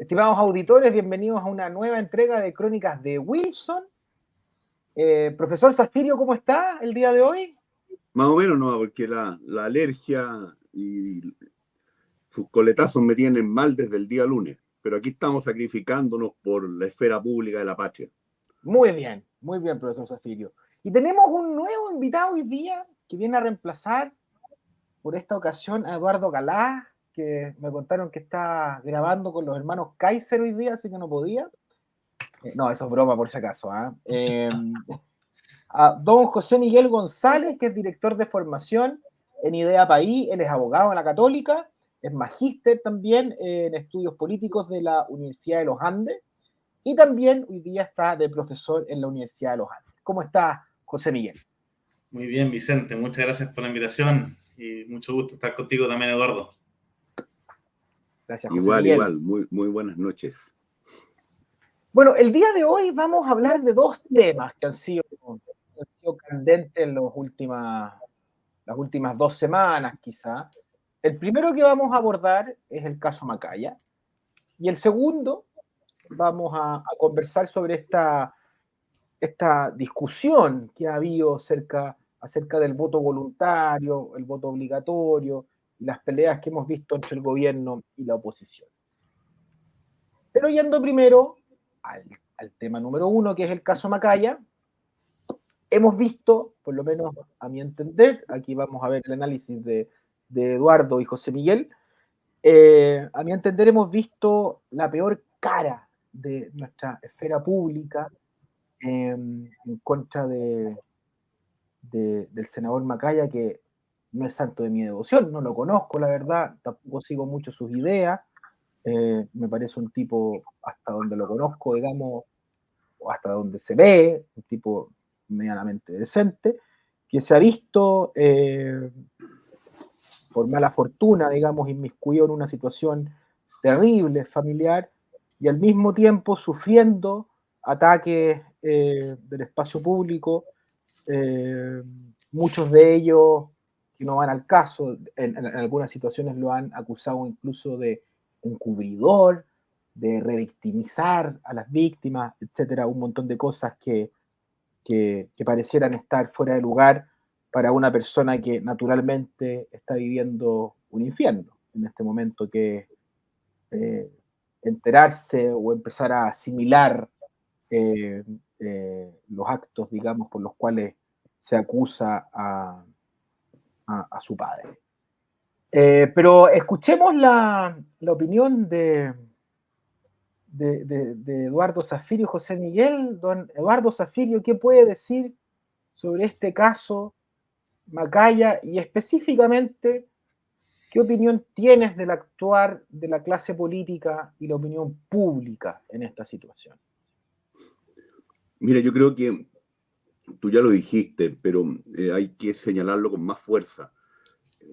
Estimados auditores, bienvenidos a una nueva entrega de Crónicas de Wilson. Profesor Zafirio, ¿cómo está el día de hoy? Más o menos no, porque la alergia y sus coletazos me tienen mal desde el día lunes. Pero aquí estamos sacrificándonos por la esfera pública de la patria. Muy bien, profesor Zafirio. Y tenemos un nuevo invitado hoy día que viene a reemplazar por esta ocasión a Eduardo Galá, que me contaron que está grabando con los hermanos Kaiser hoy día, así que no podía. No, eso es broma por si acaso. A don José Miguel González, que es director de formación en Idea País. Él es abogado en la Católica, es magíster también en estudios políticos de la Universidad de los Andes y también hoy día está de profesor en la Universidad de los Andes. ¿Cómo está, José Miguel? Muy bien, Vicente, muchas gracias por la invitación y mucho gusto estar contigo también, Eduardo. Gracias, José Miguel. Igual, muy buenas noches. Bueno, el día de hoy vamos a hablar de dos temas que han sido candentes en las últimas 2 semanas, quizá. El primero que vamos a abordar es el caso Macaya, y el segundo vamos a conversar sobre esta discusión que ha habido acerca del voto voluntario, el voto obligatorio, y las peleas que hemos visto entre el gobierno y la oposición. Pero yendo primero al tema número 1, que es el caso Macaya, hemos visto, por lo menos a mi entender, aquí vamos a ver el análisis de Eduardo y José Miguel, a mi entender hemos visto la peor cara de nuestra esfera pública en contra del senador Macaya, que no es santo de mi devoción, no lo conozco, la verdad, tampoco sigo mucho sus ideas, me parece un tipo, hasta donde lo conozco, digamos, o hasta donde se ve, un tipo medianamente decente, que se ha visto, por mala fortuna, digamos, inmiscuido en una situación terrible, familiar, y al mismo tiempo sufriendo ataques del espacio público, muchos de ellos que no van al caso, en algunas situaciones lo han acusado incluso de encubridor, de revictimizar a las víctimas, etcétera, un montón de cosas que parecieran estar fuera de lugar para una persona que naturalmente está viviendo un infierno en este momento, que enterarse o empezar a asimilar los actos, digamos, por los cuales se acusa a su padre. Pero escuchemos la opinión de Eduardo Zafirio y José Miguel. Don Eduardo Zafirio, ¿qué puede decir sobre este caso Macaya y específicamente qué opinión tienes del actuar de la clase política y la opinión pública en esta situación? Mira, yo creo que tú ya lo dijiste, pero hay que señalarlo con más fuerza.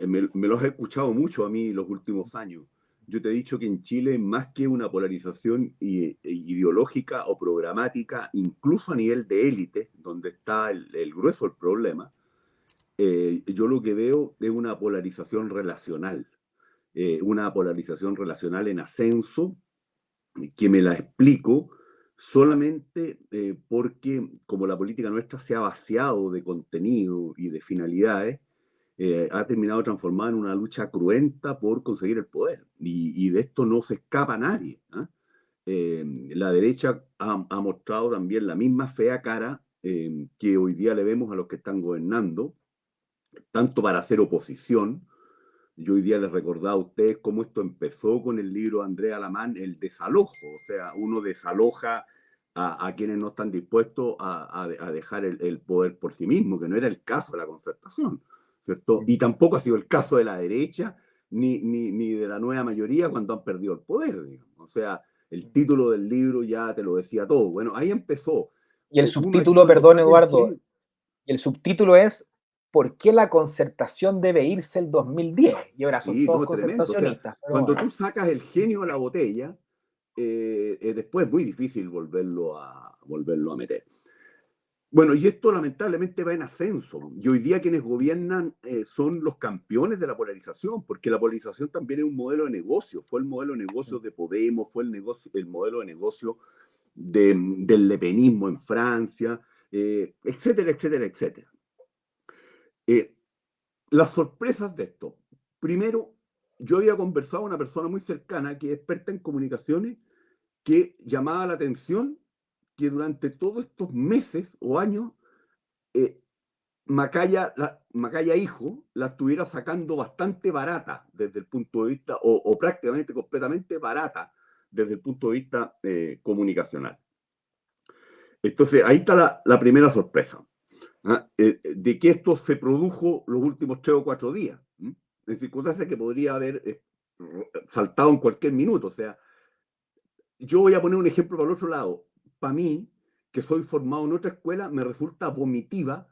Me lo has escuchado mucho a mí los últimos años. Yo te he dicho que en Chile, más que una polarización ideológica o programática, incluso a nivel de élite, donde está el grueso del problema, yo lo que veo es una polarización relacional en ascenso, que me la explico solamente porque como la política nuestra se ha vaciado de contenido y de finalidades, ha terminado transformada en una lucha cruenta por conseguir el poder. Y de esto no se escapa nadie. La derecha ha mostrado también la misma fea cara que hoy día le vemos a los que están gobernando, tanto para hacer oposición. Yo hoy día les recordaba a ustedes cómo esto empezó con el libro de Andrea Alamán, el desalojo. O sea, uno desaloja a quienes no están dispuestos a dejar el poder por sí mismo, que no era el caso de la concertación, ¿cierto? Y tampoco ha sido el caso de la derecha ni de la nueva mayoría cuando han perdido el poder, digamos. O sea, el título del libro ya te lo decía todo. Bueno, ahí empezó. Y el subtítulo, perdón, Eduardo, y el subtítulo es ¿por qué la concertación debe irse el 2010? Y ahora son todos concertacionistas. O sea, cuando tú sacas el genio de la botella, después es muy difícil volverlo a meter. Bueno, y esto lamentablemente va en ascenso. Y hoy día quienes gobiernan son los campeones de la polarización, porque la polarización también es un modelo de negocio. Fue el modelo de negocio de Podemos, fue el modelo de negocio del lepenismo en Francia, etcétera, etcétera, etcétera. Las sorpresas de esto. Primero, yo había conversado con una persona muy cercana que es experta en comunicaciones que llamaba la atención que durante todos estos meses o años Macaya hijo la estuviera sacando bastante barata desde el punto de vista, o prácticamente completamente barata desde el punto de vista comunicacional. Entonces, ahí está la primera sorpresa, de que esto se produjo los últimos 3 o 4 días, en circunstancias que podría haber saltado en cualquier minuto. O sea, yo voy a poner un ejemplo para el otro lado. Para mí, que soy formado en otra escuela, me resulta vomitiva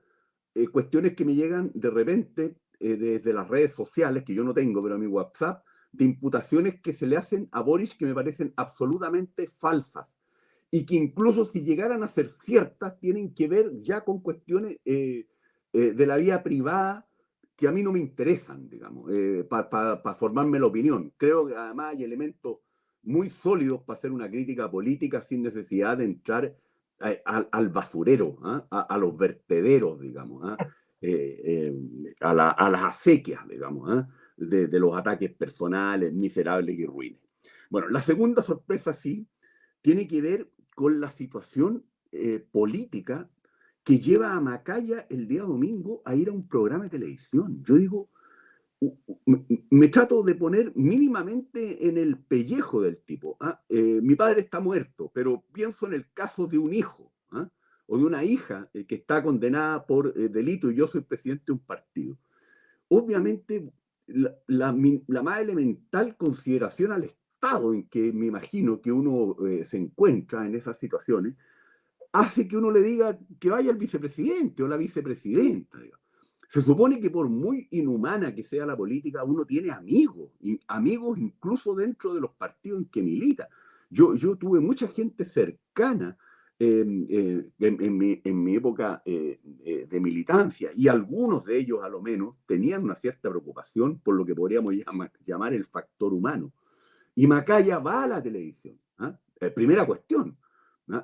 cuestiones que me llegan de repente desde las redes sociales, que yo no tengo, pero a mi WhatsApp, de imputaciones que se le hacen a Boris que me parecen absolutamente falsas y que incluso si llegaran a ser ciertas, tienen que ver ya con cuestiones de la vida privada que a mí no me interesan, digamos, para formarme la opinión. Creo que además hay elementos muy sólidos para hacer una crítica política sin necesidad de entrar al basurero, a los vertederos, digamos, a las acequias, digamos, de los ataques personales, miserables y ruines. Bueno, la segunda sorpresa sí tiene que ver con la situación política que lleva a Macaya el día domingo a ir a un programa de televisión. Yo digo, me trato de poner mínimamente en el pellejo del tipo. Mi padre está muerto, pero pienso en el caso de un hijo o de una hija que está condenada por delito y yo soy presidente de un partido. Obviamente, la más elemental consideración al estado en que me imagino que uno se encuentra en esas situaciones hace que uno le diga que vaya el vicepresidente o la vicepresidenta, digamos. Se supone que por muy inhumana que sea la política, uno tiene amigos, y amigos incluso dentro de los partidos en que milita. Yo tuve mucha gente cercana en mi época de militancia, y algunos de ellos a lo menos tenían una cierta preocupación por lo que podríamos llamar el factor humano. Y Macaya va a la televisión. Primera cuestión.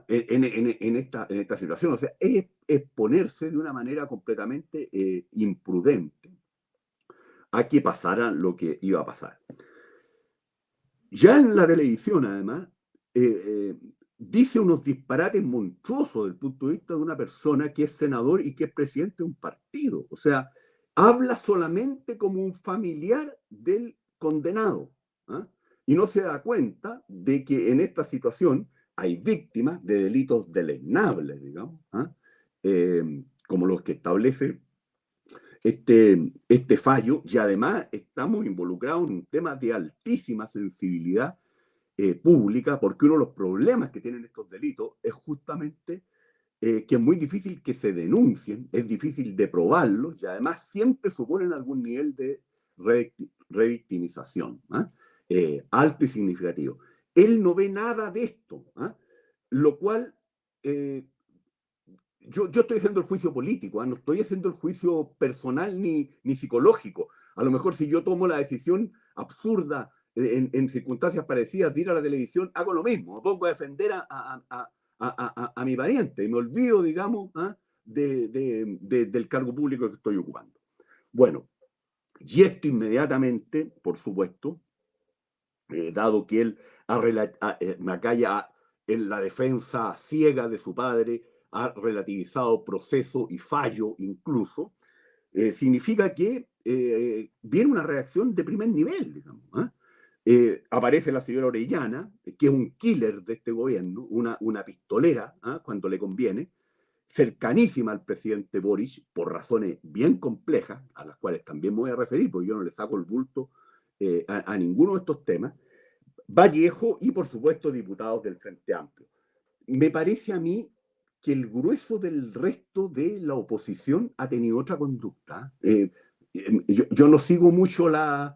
En esta situación. O sea, es ponerse de una manera completamente imprudente a que pasara lo que iba a pasar. Ya en la televisión, además, dice unos disparates monstruosos desde el punto de vista de una persona que es senador y que es presidente de un partido. O sea, habla solamente como un familiar del condenado, y no se da cuenta de que en esta situación hay víctimas de delitos deleznables, digamos, como los que establece este fallo, y además estamos involucrados en un tema de altísima sensibilidad pública, porque uno de los problemas que tienen estos delitos es justamente que es muy difícil que se denuncien, es difícil de probarlos, y además siempre suponen algún nivel de revictimización, alto y significativo. Él no ve nada de esto, lo cual yo estoy haciendo el juicio político, no estoy haciendo el juicio personal ni psicológico. A lo mejor si yo tomo la decisión absurda en circunstancias parecidas de ir a la televisión, hago lo mismo, me pongo a defender a mi pariente y me olvido, digamos, del cargo público que estoy ocupando. Bueno, y esto inmediatamente, por supuesto, dado que él Macaya en la defensa ciega de su padre ha relativizado proceso y fallo incluso, significa que viene una reacción de primer nivel, digamos. Aparece la señora Orellana, que es un killer de este gobierno, una pistolera cuando le conviene, cercanísima al presidente Boric por razones bien complejas, a las cuales también me voy a referir, porque yo no le saco el bulto a ninguno de estos temas. Vallejo y, por supuesto, diputados del Frente Amplio. Me parece a mí que el grueso del resto de la oposición ha tenido otra conducta. Yo no sigo mucho la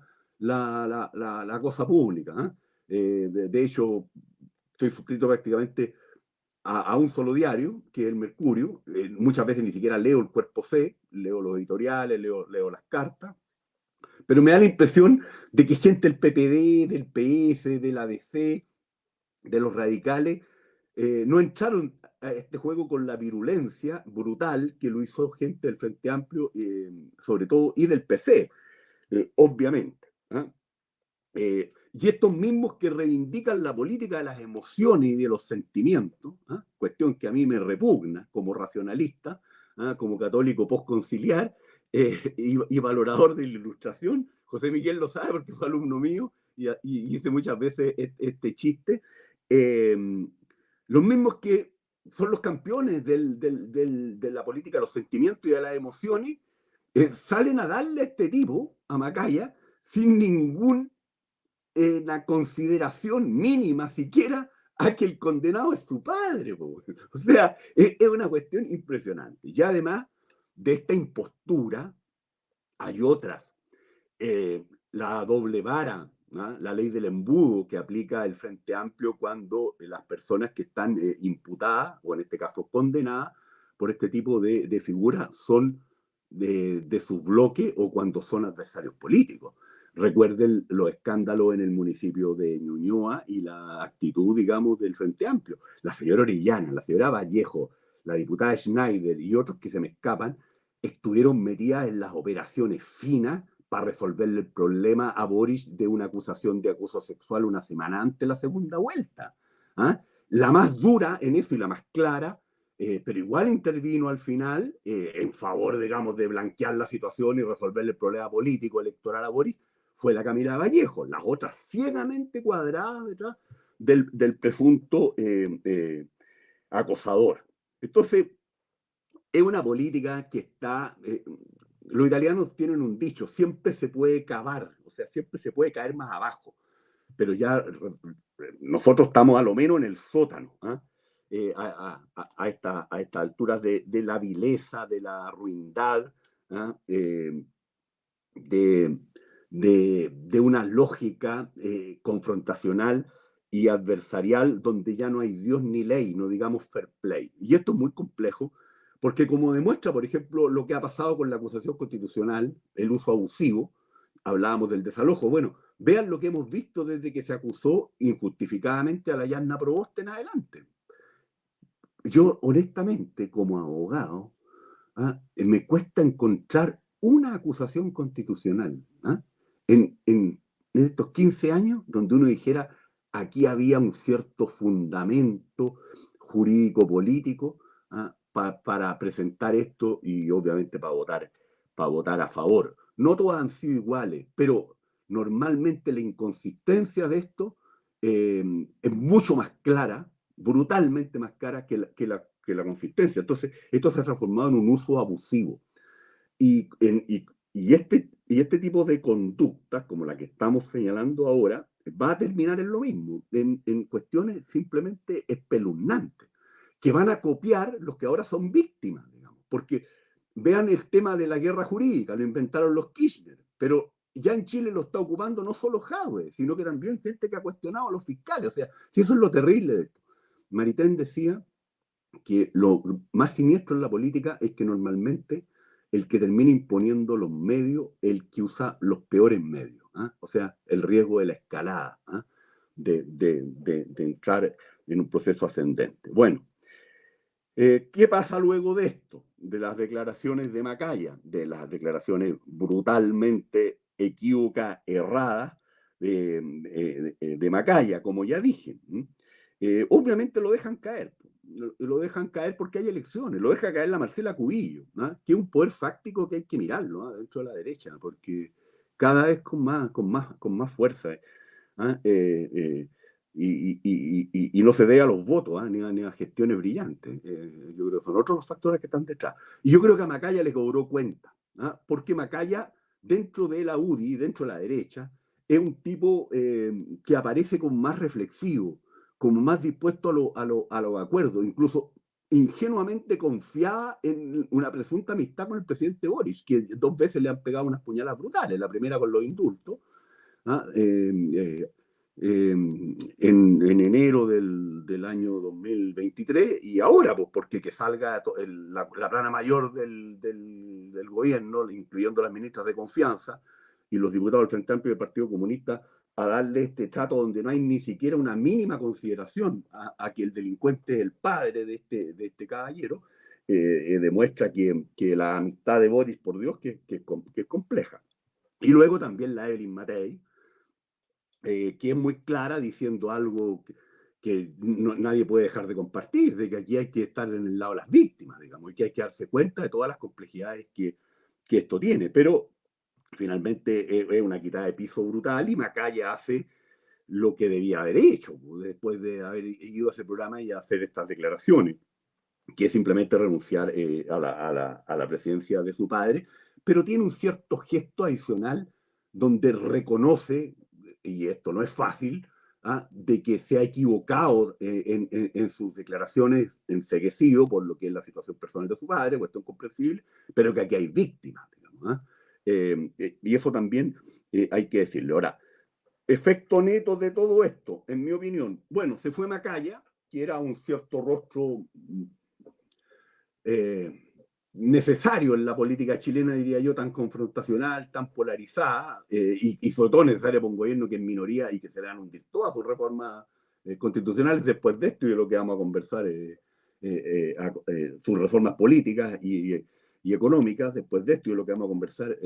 cosa pública. De hecho, estoy suscrito prácticamente a un solo diario, que es el Mercurio. Muchas veces ni siquiera leo el cuerpo C, leo los editoriales, leo las cartas, pero me da la impresión de que gente del PPD, del PS, de la DC, de los radicales, no entraron a este juego con la virulencia brutal que lo hizo gente del Frente Amplio, sobre todo, y del PC, obviamente. Y estos mismos que reivindican la política de las emociones y de los sentimientos, cuestión que a mí me repugna como racionalista, como católico postconciliar y valorador de la ilustración. José Miguel lo sabe porque fue alumno mío y hice muchas veces este chiste. Los mismos que son los campeones de la política de los sentimientos y de las emociones, salen a darle a este tipo, a Macaya, sin ninguna consideración mínima siquiera a que el condenado es su padre. O sea, es una cuestión impresionante. Y además de esta impostura, hay otras. La doble vara, ¿no? La ley del embudo que aplica el Frente Amplio cuando las personas que están imputadas, o en este caso condenadas, por este tipo de figuras son de su bloque o cuando son adversarios políticos. Recuerden los escándalos en el municipio de Ñuñoa y la actitud, digamos, del Frente Amplio. La señora Orellana, la señora Vallejo, la diputada Schneider y otros que se me escapan, estuvieron metidas en las operaciones finas para resolverle el problema a Boris de una acusación de acoso sexual una semana antes de la segunda vuelta. La más dura en eso y la más clara, pero igual intervino al final en favor, digamos, de blanquear la situación y resolverle el problema político electoral a Boris, fue la Camila Vallejo. Las otras ciegamente cuadradas detrás del presunto acosador. Entonces, es una política que está... los italianos tienen un dicho, siempre se puede cavar, o sea, siempre se puede caer más abajo, pero ya nosotros estamos a lo menos en el sótano, a estas alturas de la vileza, de la ruindad, de una lógica confrontacional y adversarial donde ya no hay Dios ni ley, no digamos fair play. Y esto es muy complejo porque como demuestra, por ejemplo, lo que ha pasado con la acusación constitucional, el uso abusivo, hablábamos del desalojo, bueno, vean lo que hemos visto desde que se acusó injustificadamente a la Yanna Proboste en adelante. Yo, honestamente, como abogado, me cuesta encontrar una acusación constitucional en estos 15 años donde uno dijera aquí había un cierto fundamento jurídico-político para presentar esto y obviamente para votar a favor. No todas han sido iguales, pero normalmente la inconsistencia de esto es mucho más clara, brutalmente más clara que la consistencia. Entonces, esto se ha transformado en un uso abusivo. Y este tipo de conductas, como la que estamos señalando ahora, va a terminar en lo mismo, en cuestiones simplemente espeluznantes, que van a copiar los que ahora son víctimas, digamos. Porque vean el tema de la guerra jurídica, lo inventaron los Kirchner, pero ya en Chile lo está ocupando no solo Jadwe, sino que también gente que ha cuestionado a los fiscales. O sea, si eso es lo terrible de esto. Maritain decía que lo más siniestro en la política es que normalmente el que termina imponiendo los medios es el que usa los peores medios. O sea, el riesgo de la escalada, de entrar en un proceso ascendente. Bueno, ¿qué pasa luego de esto? De las declaraciones de Macaya, de las declaraciones brutalmente equívocas, erradas de Macaya, como ya dije. Obviamente lo dejan caer. Lo dejan caer porque hay elecciones. Lo deja caer la Marcela Cubillo, que es un poder fáctico que hay que mirarlo dentro de la derecha, porque cada vez con más fuerza. Y no se dé a los votos, ni a gestiones brillantes. Yo creo que son otros los factores que están detrás. Y yo creo que a Macaya le cobró cuenta, porque Macaya, dentro de la UDI, dentro de la derecha, es un tipo que aparece como más reflexivo, como más dispuesto a los acuerdos, incluso ingenuamente confiada en una presunta amistad con el presidente Boris, que 2 veces le han pegado unas puñaladas brutales, la primera con los indultos, en enero del año 2023 y ahora, pues, porque que salga la plana mayor del gobierno, incluyendo las ministras de confianza y los diputados del Frente Amplio y del Partido Comunista, a darle este trato donde no hay ni siquiera una mínima consideración a que el delincuente es el padre de este caballero, demuestra que la amistad de Boris, por Dios, que es compleja. Y luego también la Evelyn Matei, que es muy clara diciendo algo que nadie puede dejar de compartir, de que aquí hay que estar en el lado de las víctimas, digamos, y que hay que darse cuenta de todas las complejidades que esto tiene. Pero finalmente es una quitada de piso brutal y Macaya hace lo que debía haber hecho después de haber ido a ese programa y hacer estas declaraciones, que es simplemente renunciar a la presidencia de su padre, pero tiene un cierto gesto adicional donde reconoce, y esto no es fácil, de que se ha equivocado en sus declaraciones, enceguecido por lo que es la situación personal de su padre, cuestión comprensible, pero que aquí hay víctimas, digamos. Y eso también hay que decirlo. Ahora, efecto neto de todo esto, en mi opinión, bueno, se fue Macaya, que era un cierto rostro necesario en la política chilena, diría yo, tan confrontacional, tan polarizada, y sobre todo necesario para un gobierno que es minoría y que se le van a hundir todas sus reformas constitucionales después de esto, y de lo que vamos a conversar, sus reformas políticas y económicas después de esto, y de lo que vamos a conversar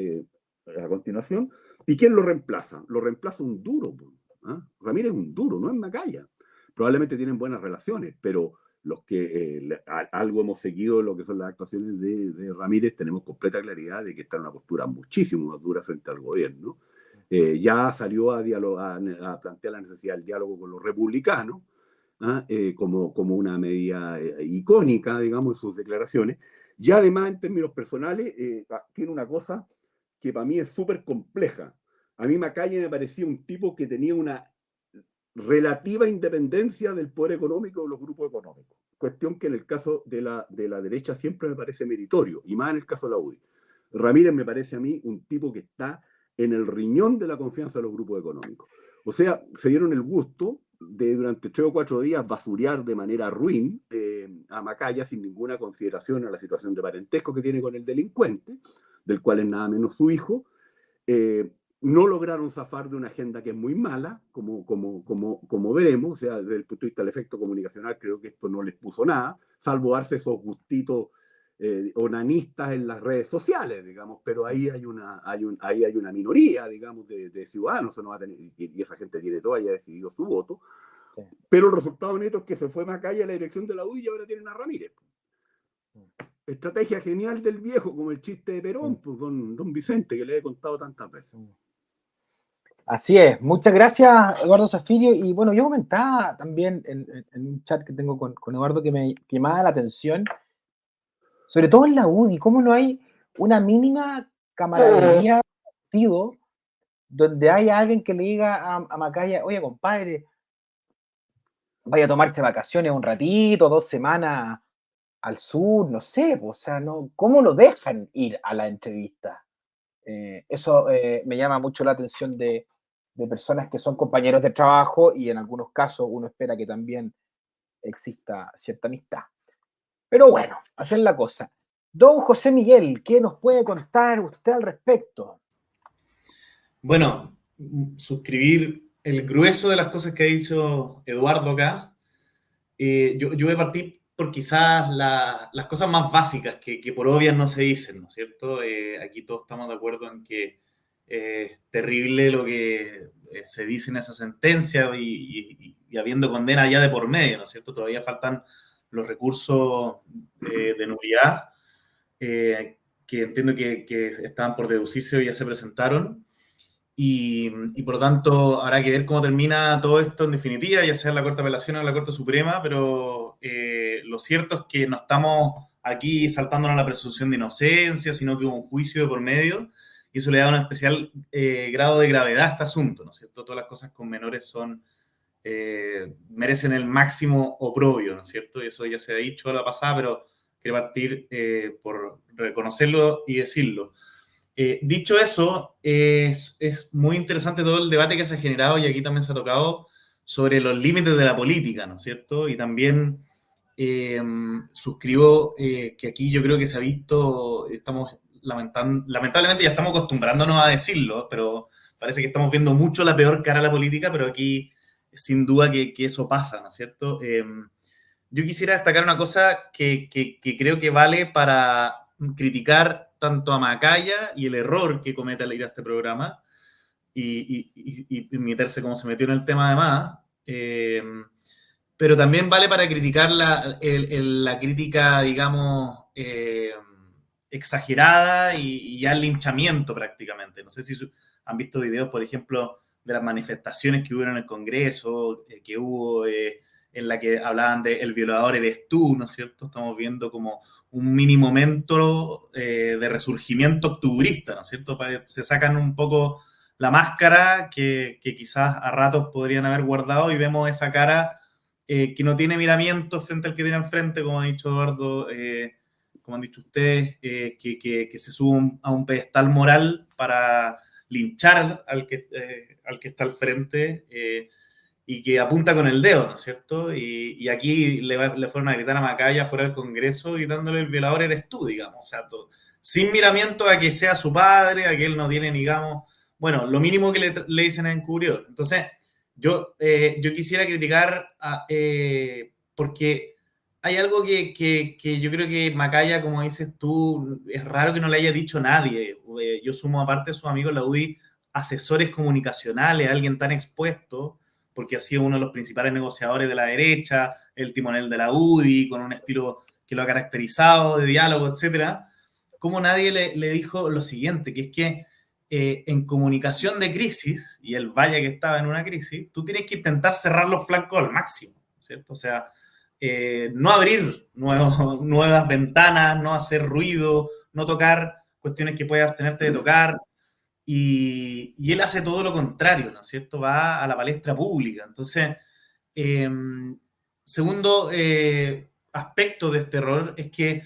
a continuación. ¿Y quién lo reemplaza? Lo reemplaza un duro. Ramírez es un duro, no es Macaya. Probablemente tienen buenas relaciones, pero los que algo hemos seguido lo que son las actuaciones de Ramírez, tenemos completa claridad de que está en una postura muchísimo más dura frente al gobierno. Ya salió a plantear la necesidad del diálogo con los republicanos, como una medida icónica, digamos, en sus declaraciones. Y además, en términos personales, tiene una cosa que para mí es súper compleja. A mí Macaya me parecía un tipo que tenía una relativa independencia del poder económico de los grupos económicos. Cuestión que en el caso de la derecha siempre me parece meritorio, y más en el caso de la UDI. Ramírez me parece a mí un tipo que está en el riñón de la confianza de los grupos económicos. O sea, se dieron el gusto de durante 3 o 4 días basurear de manera ruin a Macaya sin ninguna consideración a la situación de parentesco que tiene con el delincuente, del cual es nada menos su hijo. No lograron zafar de una agenda que es muy mala, como veremos. O sea, desde el punto de vista del efecto comunicacional, creo que esto no les puso nada, salvo darse esos gustitos onanistas en las redes sociales, digamos, pero ahí hay una minoría, digamos, de ciudadanos, no va a tener, y esa gente tiene todo, ya decidido su voto, sí. Pero el resultado neto es que se fue Macaya a la dirección de la UDI y ahora tienen a Ramírez. Estrategia genial del viejo, como el chiste de Perón, pues, con don Vicente, que le he contado tantas veces. Así es. Muchas gracias, Eduardo Zafirio. Y bueno, yo comentaba también en un chat que tengo con Eduardo que me llamaba la atención, sobre todo en la UDI, cómo no hay una mínima camaradería partido donde haya alguien que le diga a Macaya, oye, compadre, vaya a tomarse vacaciones un ratito, 2 semanas al sur, no sé, o sea, no, ¿cómo lo dejan ir a la entrevista? Eso me llama mucho la atención de personas que son compañeros de trabajo y en algunos casos uno espera que también exista cierta amistad. Pero bueno, así es la cosa. Don José Miguel, ¿qué nos puede contar usted al respecto? Bueno, suscribir el grueso de las cosas que ha dicho Eduardo acá. Yo voy a partir por quizás las cosas más básicas que por obvias no se dicen, ¿no es cierto? Aquí todos estamos de acuerdo en que es terrible lo que se dice en esa sentencia y habiendo condena ya de por medio, ¿no es cierto? Todavía faltan los recursos de nulidad que entiendo que estaban por deducirse o ya se presentaron. Y por lo tanto habrá que ver cómo termina todo esto en definitiva, ya sea en la Corte de Apelación o en la Corte Suprema, pero lo cierto es que no estamos aquí saltándonos a la presunción de inocencia, sino que hubo un juicio de por medio, y eso le da un especial grado de gravedad a este asunto, ¿no es cierto? Todas las cosas con menores merecen el máximo oprobio, ¿no es cierto? Y eso ya se ha dicho a la pasada, pero quiero partir por reconocerlo y decirlo. Dicho eso, es muy interesante todo el debate que se ha generado y aquí también se ha tocado sobre los límites de la política, ¿no es cierto? Y también suscribo que aquí yo creo que se ha visto, estamos lamentablemente ya estamos acostumbrándonos a decirlo, pero parece que estamos viendo mucho la peor cara a la política, pero aquí sin duda que eso pasa, ¿no es cierto? Yo quisiera destacar una cosa que creo que vale para criticar tanto a Macaya y el error que comete al ir a este programa y meterse como se metió en el tema además, pero también vale para criticar la crítica, digamos, exagerada y ya el linchamiento prácticamente. No sé si han visto videos, por ejemplo, de las manifestaciones que hubo en el Congreso, que hubo en la que hablaban de el violador eres tú, ¿no es cierto? Estamos viendo como un mini momento de resurgimiento octubrista, ¿no es cierto? Se sacan un poco la máscara que quizás a ratos podrían haber guardado y vemos esa cara que no tiene miramiento frente al que tiene enfrente, como ha dicho Eduardo, como han dicho ustedes, que se sube a un pedestal moral para linchar al que está al frente y que apunta con el dedo, ¿no es cierto? Y aquí le fueron a gritar a Macaya fuera del Congreso gritándole el violador eres tú, digamos, o sea, sin miramiento a que sea su padre, a que él no tiene, digamos, bueno, lo mínimo que le dicen es encubridor. Entonces, yo quisiera criticar porque hay algo que yo creo que Macaya, como dices tú, es raro que no le haya dicho nadie. Yo sumo aparte de sus amigos la UDI asesores comunicacionales, alguien tan expuesto, porque ha sido uno de los principales negociadores de la derecha, el timonel de la UDI, con un estilo que lo ha caracterizado, de diálogo, etcétera. ¿Cómo nadie le dijo lo siguiente? Que es que en comunicación de crisis, y el vaya que estaba en una crisis, tú tienes que intentar cerrar los flancos al máximo, ¿cierto? O sea, no abrir nuevas ventanas, no hacer ruido, no tocar cuestiones que puedas abstenerte de tocar, y él hace todo lo contrario, ¿no es cierto? Va a la palestra pública. Entonces, segundo aspecto de este error es que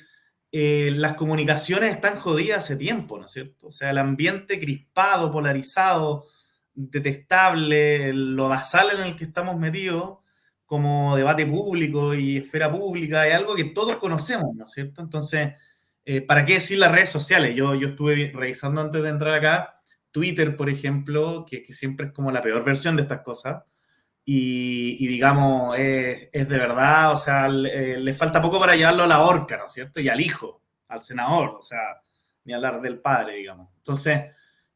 las comunicaciones están jodidas hace tiempo, ¿no es cierto? O sea, el ambiente crispado, polarizado, detestable, lo basal en el que estamos metidos como debate público y esfera pública es algo que todos conocemos, ¿no es cierto? Entonces, ¿para qué decir las redes sociales? Yo estuve revisando antes de entrar acá Twitter, por ejemplo, que siempre es como la peor versión de estas cosas. Y digamos, es de verdad, o sea, le falta poco para llevarlo a la horca, ¿no es cierto? Y al hijo, al senador, o sea, ni hablar del padre, digamos. Entonces,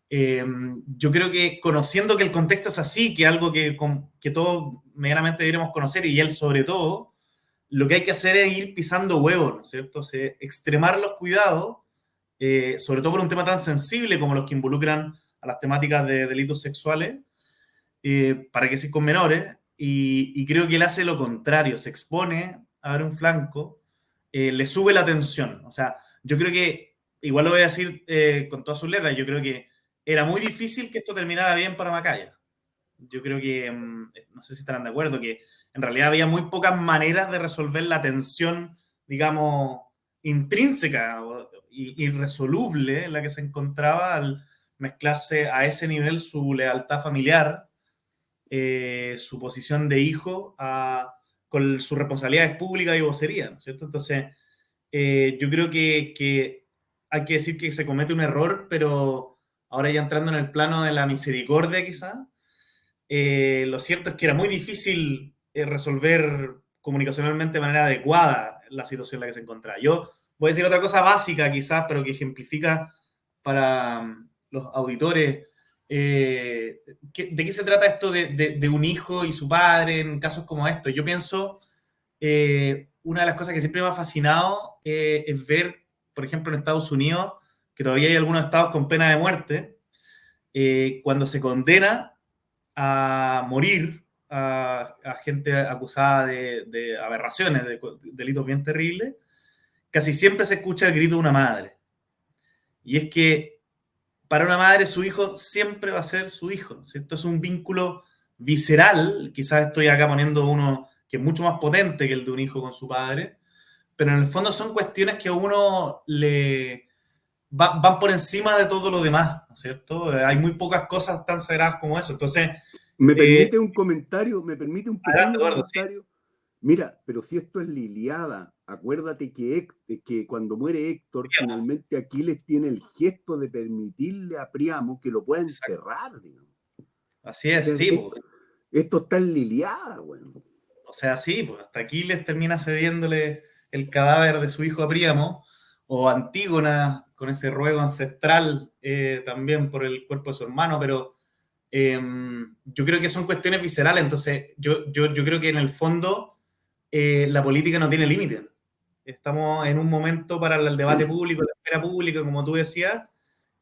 yo creo que conociendo que el contexto es así, que algo que todos medianamente deberíamos conocer, y él sobre todo, lo que hay que hacer es ir pisando huevos, ¿no es cierto? O sea, extremar los cuidados, sobre todo por un tema tan sensible como los que involucran a las temáticas de delitos sexuales, para que sea con menores, y creo que él hace lo contrario, se expone a ver un flanco, le sube la tensión. O sea, yo creo que, igual lo voy a decir con todas sus letras, yo creo que era muy difícil que esto terminara bien para Macaya. Yo creo que, no sé si estarán de acuerdo, que en realidad había muy pocas maneras de resolver la tensión, digamos, intrínseca y irresoluble en la que se encontraba al mezclarse a ese nivel su lealtad familiar, su posición de hijo con sus responsabilidades públicas y vocería, ¿no es cierto? Entonces, yo creo que hay que decir que se comete un error, pero ahora ya entrando en el plano de la misericordia quizás, lo cierto es que era muy difícil resolver comunicacionalmente de manera adecuada la situación en la que se encontraba. Yo voy a decir otra cosa básica quizás, pero que ejemplifica para los auditores ¿de qué se trata esto de un hijo y su padre en casos como estos? Yo pienso, una de las cosas que siempre me ha fascinado es ver, por ejemplo, en Estados Unidos, que todavía hay algunos estados con pena de muerte, cuando se condena a morir a gente acusada de aberraciones, de delitos bien terribles, casi siempre se escucha el grito de una madre. Y es que para una madre su hijo siempre va a ser su hijo, ¿cierto? Es un vínculo visceral, quizás estoy acá poniendo uno que es mucho más potente que el de un hijo con su padre, pero en el fondo son cuestiones que a uno le van por encima de todo lo demás, ¿no es cierto? Hay muy pocas cosas tan sagradas como eso. Entonces, ¿Me permite un comentario? ¿Me permite un adelante, pequeño Eduardo, sí, comentario? Mira, pero si esto es Liliada, acuérdate que cuando muere Héctor, digamos, finalmente Aquiles tiene el gesto de permitirle a Príamo que lo pueda exacto. enterrar, digamos. Así O es, sea, sí, pues. esto está en Liliada, bueno. O sea, sí, pues hasta Aquiles termina cediéndole el cadáver de su hijo a Príamo, o Antígona con ese ruego ancestral también por el cuerpo de su hermano, pero yo creo que son cuestiones viscerales, entonces yo creo que en el fondo la política no tiene límite. Estamos en un momento para el debate público, la esfera pública, como tú decías,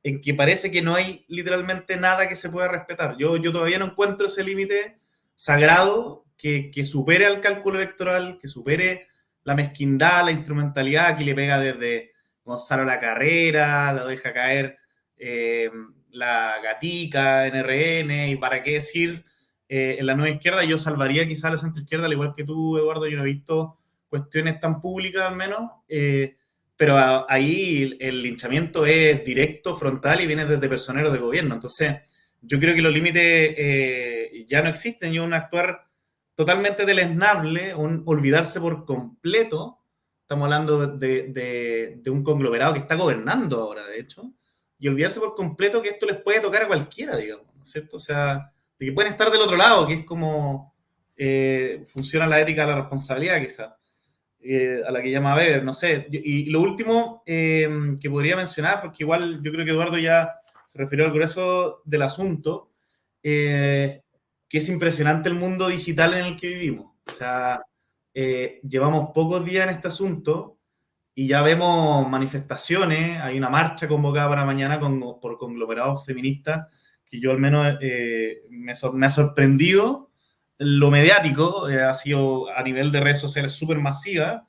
en que parece que no hay literalmente nada que se pueda respetar. Yo todavía no encuentro ese límite sagrado que supere al cálculo electoral, que supere la mezquindad, la instrumentalidad que le pega desde Gonzalo La Carrera, lo deja caer la Gatica, NRN, y para qué decir en la nueva izquierda. Yo salvaría quizá a la centroizquierda, al igual que tú, Eduardo. Yo no he visto cuestiones tan públicas al menos, pero ahí el linchamiento es directo, frontal y viene desde personeros de gobierno. Entonces, yo creo que los límites ya no existen y un actuar totalmente deleznable, un olvidarse por completo. Estamos hablando de un conglomerado que está gobernando ahora, de hecho, y olvidarse por completo que esto les puede tocar a cualquiera, digamos, ¿no es cierto? O sea, de que pueden estar del otro lado, que es como funciona la ética de la responsabilidad, quizás a la que llama Weber, no sé. Y lo último que podría mencionar, porque igual yo creo que Eduardo ya se refirió al grueso del asunto, que es impresionante el mundo digital en el que vivimos. O sea, llevamos pocos días en este asunto y ya vemos manifestaciones, hay una marcha convocada para mañana por conglomerados feministas, que yo al menos me ha sorprendido lo mediático, ha sido a nivel de redes sociales súper masiva,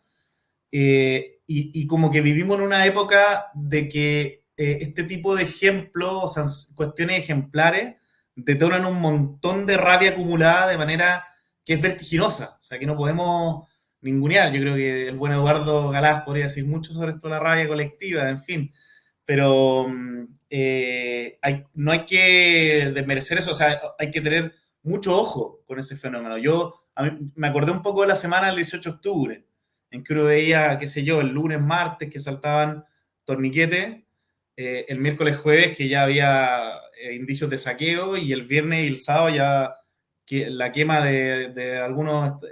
y como que vivimos en una época de que este tipo de ejemplos, o sea, cuestiones ejemplares, detonan un montón de rabia acumulada de manera que es vertiginosa, o sea, que no podemos ningunear. Yo creo que el buen Eduardo Galás podría decir mucho sobre esto de la rabia colectiva, en fin, pero no hay que desmerecer eso, o sea, hay que tener mucho ojo con ese fenómeno. A mí, me acordé un poco de la semana del 18 de octubre, en que uno veía, qué sé yo, el lunes, martes, que saltaban torniquetes, el miércoles, jueves, que ya había indicios de saqueo, y el viernes y el sábado ya la quema de algunos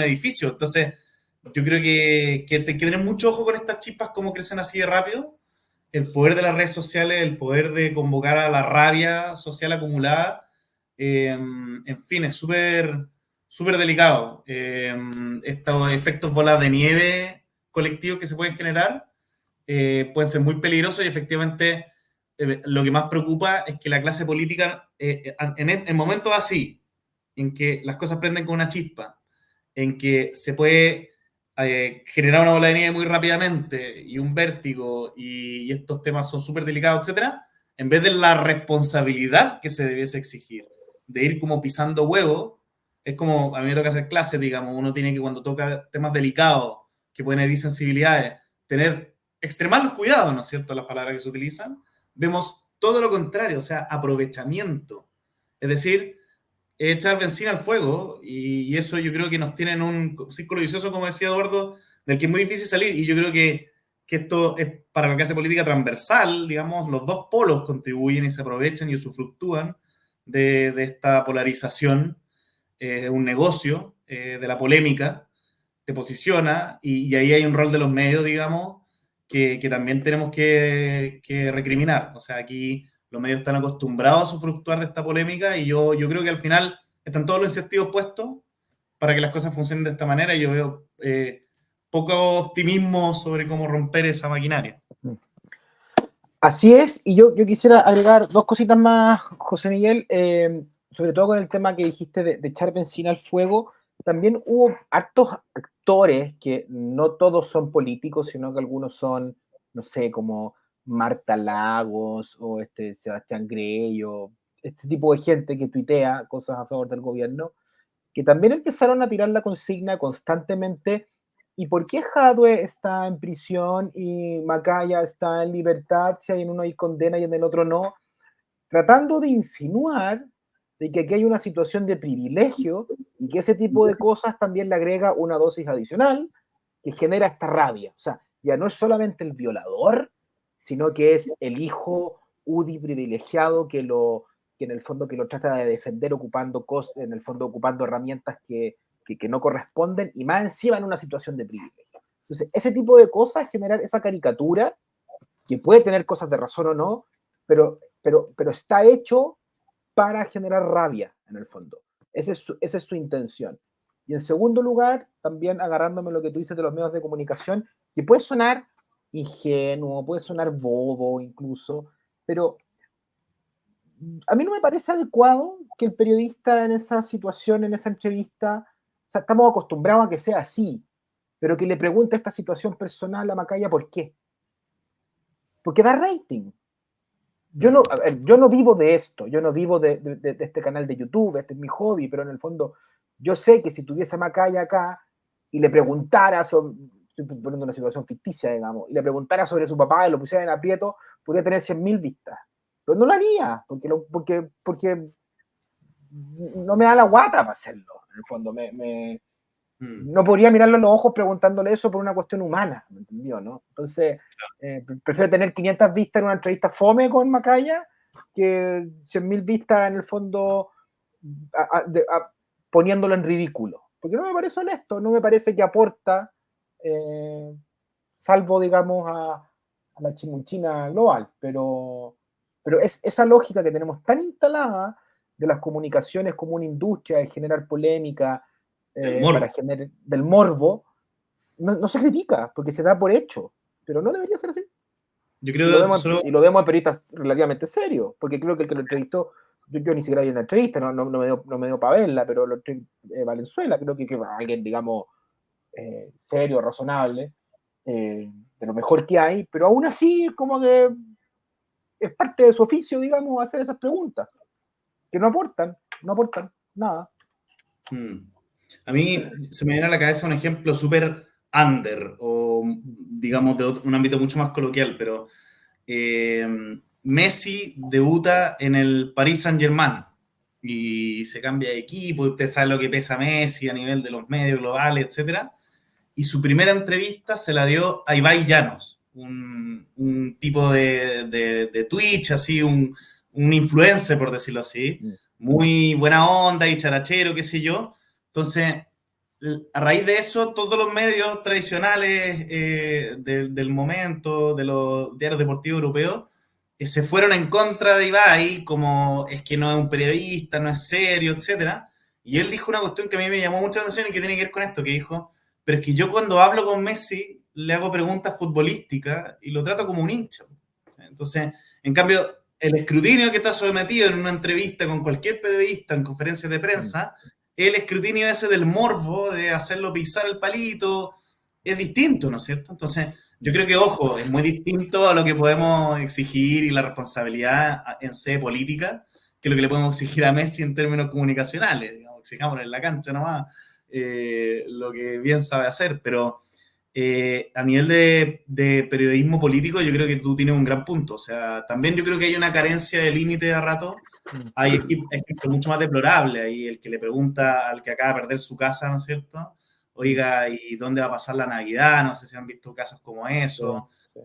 edificios. Entonces, yo creo que hay que tener mucho ojo con estas chispas, cómo crecen así de rápido. El poder de las redes sociales, el poder de convocar a la rabia social acumulada, en fin, es súper delicado. Estos efectos bolas de nieve colectivos que se pueden generar pueden ser muy peligrosos, y efectivamente lo que más preocupa es que la clase política, en momentos así, en que las cosas prenden con una chispa, en que se puede generar una bola de nieve muy rápidamente y un vértigo, y estos temas son súper delicados, etcétera, en vez de la responsabilidad que se debiese exigir, de ir como pisando huevo, es como, a mí me toca hacer clases, digamos, uno tiene que, cuando toca temas delicados que pueden herir sensibilidades, extremar los cuidados, ¿no es cierto?, las palabras que se utilizan. Vemos todo lo contrario, o sea, aprovechamiento. Es decir, echar benzina al fuego, y eso yo creo que nos tiene en un círculo vicioso, como decía Eduardo, del que es muy difícil salir, y yo creo que esto es para la clase política transversal, digamos, los dos polos contribuyen y se aprovechan y usufructúan de esta polarización, un negocio de la polémica, te posiciona, y ahí hay un rol de los medios, digamos, que también tenemos que recriminar. O sea, aquí los medios están acostumbrados a usufructuar de esta polémica, y yo creo que al final están todos los incentivos puestos para que las cosas funcionen de esta manera, y yo veo poco optimismo sobre cómo romper esa maquinaria. Así es, y yo quisiera agregar dos cositas más, José Miguel, sobre todo con el tema que dijiste de echar benzina al fuego. También hubo hartos actores, que no todos son políticos, sino que algunos son, no sé, como Marta Lagos o Sebastián Grey, o este tipo de gente que tuitea cosas a favor del gobierno, que también empezaron a tirar la consigna constantemente ¿y por qué Jadwe está en prisión y Macaya está en libertad si en uno hay condena y en el otro no? Tratando de insinuar de que aquí hay una situación de privilegio y que ese tipo de cosas también le agrega una dosis adicional que genera esta rabia. O sea, ya no es solamente el violador, sino que es el hijo UDI privilegiado que en el fondo que lo trata de defender ocupando en el fondo ocupando herramientas que no corresponden y más encima en una situación de privilegio. Entonces, ese tipo de cosas, generar esa caricatura, que puede tener cosas de razón o no, pero está hecho para generar rabia, en el fondo. Esa es su intención. Y en segundo lugar, también agarrándome lo que tú dices de los medios de comunicación, que puede sonar ingenuo, puede sonar bobo incluso, pero a mí no me parece adecuado que el periodista en esa situación, en esa entrevista, o sea, estamos acostumbrados a que sea así, pero que le pregunte esta situación personal a Macaya, ¿por qué? Porque da rating. Yo no vivo de esto, yo no vivo de este canal de YouTube, este es mi hobby, pero en el fondo yo sé que si tuviese a Macaya acá y le preguntara sobre, estoy poniendo una situación ficticia, digamos, y le preguntara sobre su papá y lo pusiera en aprieto, podría tener 100.000 vistas. Pero no lo haría, porque no me da la guata para hacerlo, en el fondo. No podría mirarlo en los ojos preguntándole eso por una cuestión humana, ¿me entendió? ¿No? Entonces, prefiero tener 500 vistas en una entrevista fome con Macaya que 100.000 vistas en el fondo poniéndolo en ridículo. Porque no me parece honesto, no me parece que aporta, salvo, digamos, a la chimuchina global. Pero es esa lógica que tenemos tan instalada de las comunicaciones como una industria, de generar polémica, para generar del morbo, no se critica, porque se da por hecho, pero no debería ser así. Yo creo y lo vemos en periodistas relativamente serios, porque creo que el que lo entrevistó, yo ni siquiera vi una entrevista, no me dio para verla, pero lo Valenzuela, creo que alguien, digamos, serio, razonable, de lo mejor que hay, pero aún así como que es parte de su oficio, digamos, hacer esas preguntas, que no aportan nada. A mí se me viene a la cabeza un ejemplo súper under, o digamos de un ámbito mucho más coloquial, pero Messi debuta en el Paris Saint-Germain y se cambia de equipo, y usted sabe lo que pesa Messi a nivel de los medios globales, etcétera. Y su primera entrevista se la dio a Ibai Llanos, un tipo de Twitch, así, un influencer, por decirlo así, muy buena onda y charachero, qué sé yo. Entonces, a raíz de eso, todos los medios tradicionales del momento, de los diarios deportivos europeos, se fueron en contra de Ibai, como es que no es un periodista, no es serio, etc. Y él dijo una cuestión que a mí me llamó mucha atención y que tiene que ver con esto, que dijo, pero es que yo cuando hablo con Messi le hago preguntas futbolísticas y lo trato como un hincha. Entonces, en cambio, el escrutinio que está sometido en una entrevista con cualquier periodista en conferencias de prensa, el escrutinio ese del morbo, de hacerlo pisar el palito, es distinto, ¿no es cierto? Entonces, yo creo que, ojo, es muy distinto a lo que podemos exigir y la responsabilidad en sede política que lo que le podemos exigir a Messi en términos comunicacionales. Digamos, exijámosle en la cancha nomás lo que bien sabe hacer, pero a nivel de periodismo político yo creo que tú tienes un gran punto. O sea, también yo creo que hay una carencia de límite a rato. Hay ejemplos mucho más deplorables. Ahí el que le pregunta al que acaba de perder su casa, ¿no es cierto? Oiga, ¿y dónde va a pasar la Navidad? No sé si han visto casos como eso. Sí.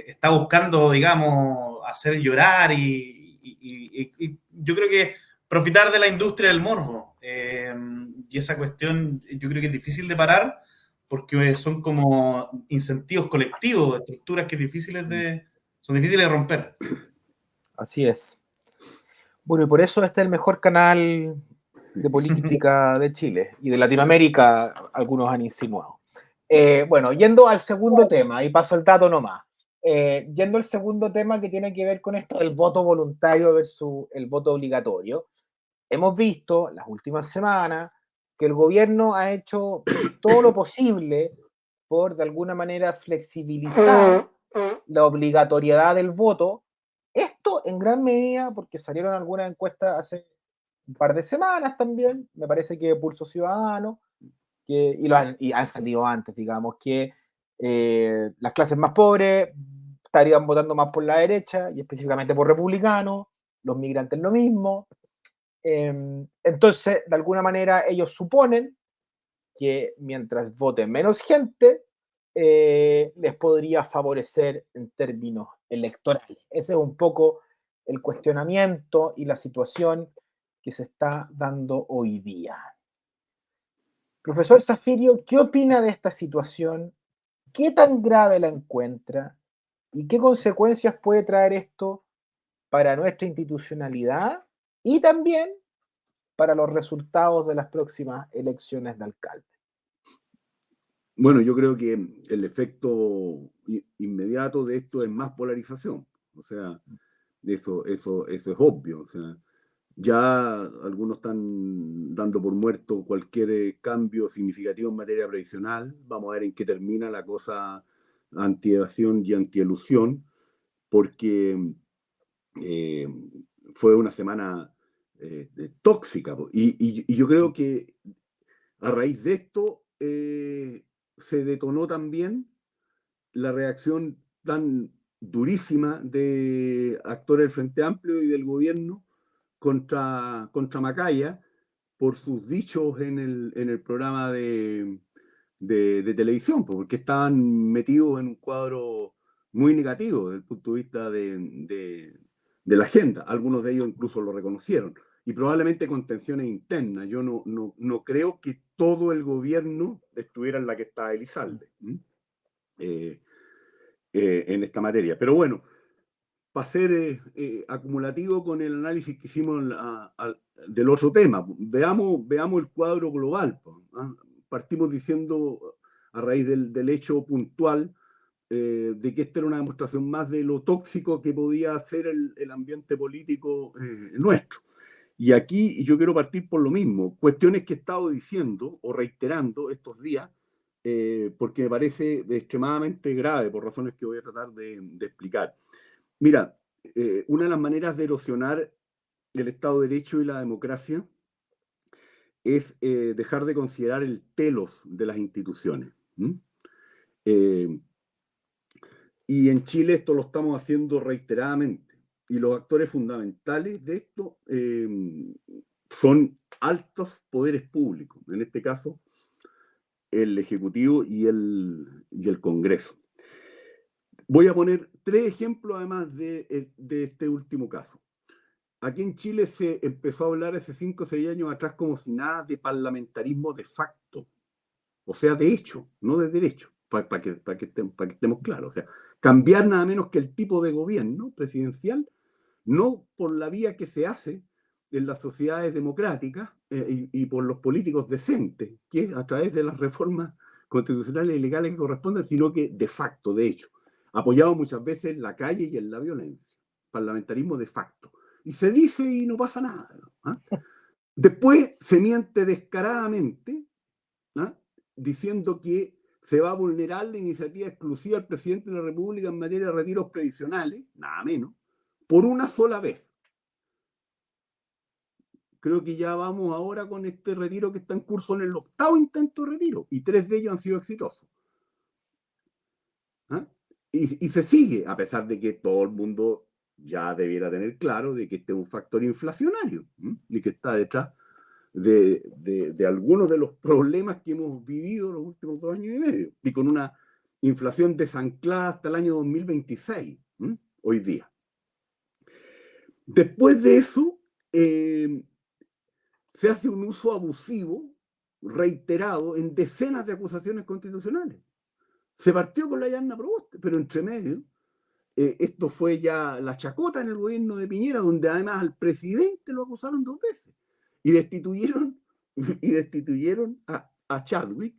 Está buscando, digamos, hacer llorar y yo creo que profitar de la industria del morbo. Y esa cuestión yo creo que es difícil de parar porque son como incentivos colectivos, estructuras que son difíciles de romper. Así es. Bueno, y por eso este es el mejor canal de política de Chile y de Latinoamérica, algunos han insinuado. Bueno, yendo al segundo tema, y paso el dato nomás. Yendo al segundo tema que tiene que ver con esto del voto voluntario versus el voto obligatorio, hemos visto las últimas semanas que el gobierno ha hecho todo lo posible por, de alguna manera, flexibilizar la obligatoriedad del voto. Esto en gran medida porque salieron algunas encuestas hace un par de semanas también, me parece que Pulso Ciudadano, y han salido antes, digamos, que las clases más pobres estarían votando más por la derecha y específicamente por republicanos, los migrantes lo mismo. Entonces, de alguna manera, ellos suponen que mientras vote menos gente, les podría favorecer en términos electorales. Ese es un poco el cuestionamiento y la situación que se está dando hoy día. Profesor Zafirio, ¿qué opina de esta situación? ¿Qué tan grave la encuentra? ¿Y qué consecuencias puede traer esto para nuestra institucionalidad y también para los resultados de las próximas elecciones de alcalde? Bueno, yo creo que el efecto inmediato de esto es más polarización. O sea, eso es obvio. O sea, ya algunos están dando por muerto cualquier cambio significativo en materia previsional. Vamos a ver en qué termina la cosa anti-evasión y anti-elusión, porque fue una semana tóxica. Y yo creo que a raíz de esto se detonó también la reacción tan durísima de actores del Frente Amplio y del gobierno contra Macaya por sus dichos en el programa de televisión, porque estaban metidos en un cuadro muy negativo desde el punto de vista de la agenda. Algunos de ellos incluso lo reconocieron. Y probablemente con tensiones internas. Yo no creo que todo el gobierno estuviera en la que está Elizalde en esta materia. Pero bueno, para ser acumulativo con el análisis que hicimos del otro tema, veamos el cuadro global. Partimos diciendo, a raíz del hecho puntual, de que esta era una demostración más de lo tóxico que podía ser el ambiente político nuestro. Y aquí yo quiero partir por lo mismo, cuestiones que he estado diciendo o reiterando estos días, porque me parece extremadamente grave por razones que voy a tratar de explicar. Mira, una de las maneras de erosionar el Estado de Derecho y la democracia es dejar de considerar el telos de las instituciones. Y en Chile esto lo estamos haciendo reiteradamente. Y los actores fundamentales de esto son altos poderes públicos, en este caso el Ejecutivo y el Congreso. Voy a poner 3 ejemplos además de este último caso. Aquí en Chile se empezó a hablar hace 5 o 6 años atrás como si nada de parlamentarismo de facto, o sea, de hecho, no de derecho, para que estemos claros. O sea, cambiar nada menos que el tipo de gobierno presidencial, no por la vía que se hace en las sociedades democráticas y por los políticos decentes, que es a través de las reformas constitucionales y legales que corresponden, sino que de facto, de hecho, apoyado muchas veces en la calle y en la violencia. Parlamentarismo de facto. Y se dice y no pasa nada. Después se miente descaradamente, diciendo que se va a vulnerar la iniciativa exclusiva del presidente de la República en materia de retiros previsionales, nada menos, por una sola vez. Creo que ya vamos ahora con este retiro que está en curso en el 8º intento de retiro, y 3 de ellos han sido exitosos. Y se sigue, a pesar de que todo el mundo ya debiera tener claro de que este es un factor inflacionario y que está detrás de algunos de los problemas que hemos vivido los últimos 2 años y medio, y con una inflación desanclada hasta el año 2026, hoy día. Después de eso, se hace un uso abusivo, reiterado, en decenas de acusaciones constitucionales. Se partió con la Yarna Proboste, pero entre medio, esto fue ya la chacota en el gobierno de Piñera, donde además al presidente lo acusaron 2 veces. Y destituyeron a Chadwick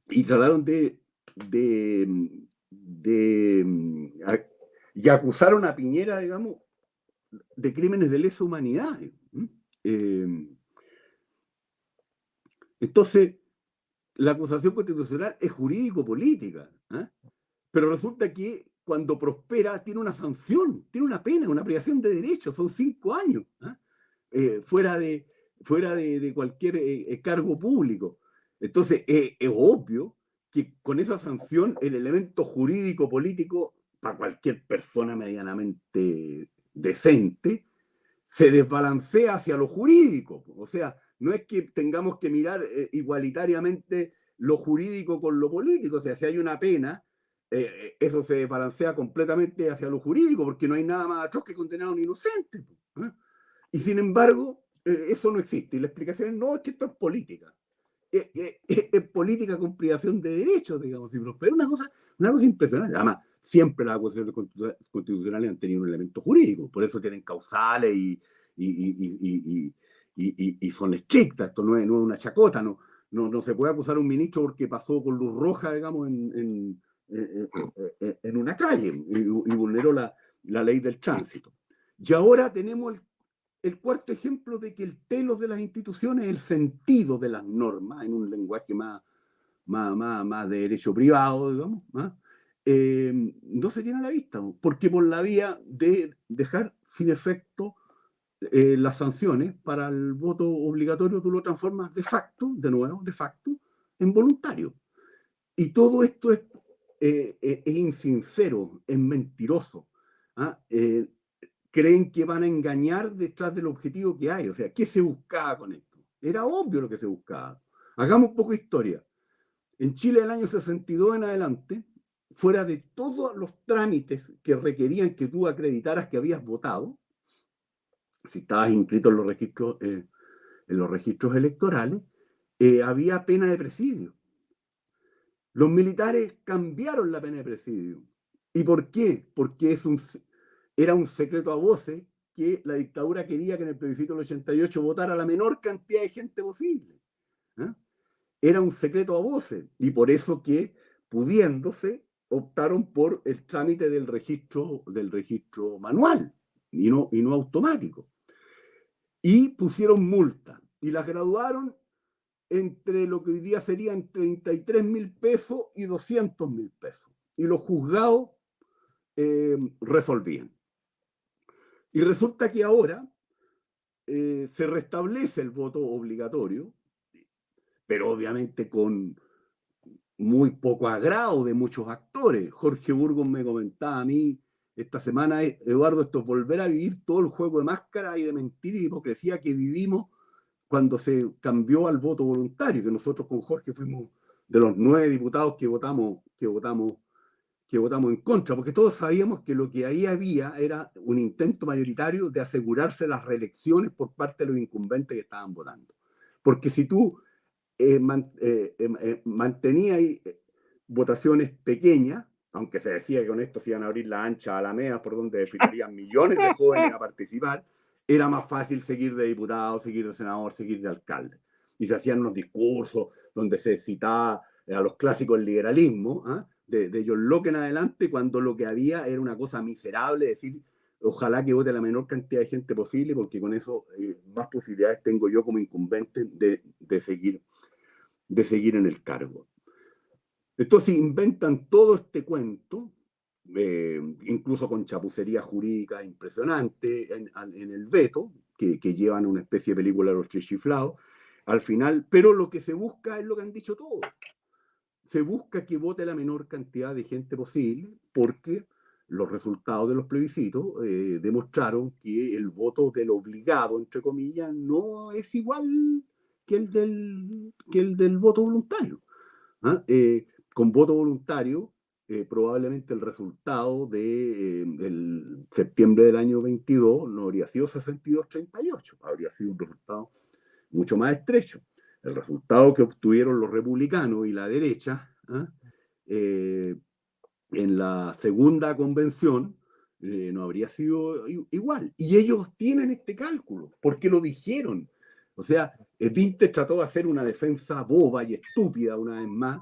y trataron y acusaron a Piñera, digamos, de crímenes de lesa humanidad. Entonces, la acusación constitucional es jurídico-política, pero resulta que cuando prospera tiene una sanción, tiene una pena, una privación de derechos, son 5 años, fuera de de cualquier cargo público. Entonces, es obvio que con esa sanción el elemento jurídico político para cualquier persona medianamente decente se desbalancea hacia lo jurídico. O sea, no es que tengamos que mirar igualitariamente lo jurídico con lo político. O sea, si hay una pena, eso se desbalancea completamente hacia lo jurídico, porque no hay nada más atroz que condenar a un inocente. Y sin embargo, eso no existe. Y la explicación es, no, es que esto es política. Es política con privación de derechos, digamos. Pero una cosa impresionante. Además, siempre las acusaciones constitucionales han tenido un elemento jurídico. Por eso tienen causales y son estrictas. Esto no es una chacota. No se puede acusar a un ministro porque pasó con luz roja, digamos, en una calle y vulneró la ley del tránsito. Y ahora tenemos el cuarto ejemplo de que el telos de las instituciones, el sentido de las normas, en un lenguaje más de derecho privado, digamos, no se tiene a la vista, porque por la vía de dejar sin efecto las sanciones para el voto obligatorio, tú lo transformas de facto, en voluntario. Y todo esto es insincero, es mentiroso. Creen que van a engañar detrás del objetivo que hay. O sea, ¿qué se buscaba con esto? Era obvio lo que se buscaba. Hagamos un poco de historia. En Chile, del año 62 en adelante, fuera de todos los trámites que requerían que tú acreditaras que habías votado, si estabas inscrito en los registros electorales, había pena de presidio. Los militares cambiaron la pena de presidio. ¿Y por qué? Porque era un secreto a voces que la dictadura quería que en el plebiscito del 88 votara la menor cantidad de gente posible. Era un secreto a voces, y por eso que, pudiéndose, optaron por el trámite del registro manual y no automático. Y pusieron multa, y las graduaron entre lo que hoy día serían 33.000 pesos y 200.000 pesos. Y los juzgados resolvían. Y resulta que ahora se restablece el voto obligatorio, pero obviamente con muy poco agrado de muchos actores. Jorge Burgos me comentaba a mí esta semana, Eduardo, esto es volver a vivir todo el juego de máscara y de mentira y de hipocresía que vivimos cuando se cambió al voto voluntario, que nosotros con Jorge fuimos de los 9 diputados que votamos en contra, porque todos sabíamos que lo que ahí había era un intento mayoritario de asegurarse las reelecciones por parte de los incumbentes que estaban votando. Porque si tú mantenías votaciones pequeñas, aunque se decía que con esto se iban a abrir la ancha alameda por donde desfilarían millones de jóvenes a participar, era más fácil seguir de diputado, seguir de senador, seguir de alcalde. Y se hacían unos discursos donde se citaba a los clásicos del liberalismo, de John Locke en adelante, cuando lo que había era una cosa miserable, decir, ojalá que vote la menor cantidad de gente posible, porque con eso más posibilidades tengo yo como incumbente de seguir en el cargo. Entonces inventan todo este cuento, incluso con chapucería jurídica impresionante en el veto, que llevan una especie de película de los tres chiflados, al final, pero lo que se busca es lo que han dicho todos. Se busca que vote la menor cantidad de gente posible, porque los resultados de los plebiscitos demostraron que el voto del obligado, entre comillas, no es igual que el del voto voluntario. Con voto voluntario, probablemente el resultado del septiembre del año 22 no habría sido 62-38, habría sido un resultado mucho más estrecho. El resultado que obtuvieron los republicanos y la derecha en la segunda convención no habría sido igual. Y ellos tienen este cálculo, porque lo dijeron. O sea, Vintes trató de hacer una defensa boba y estúpida una vez más,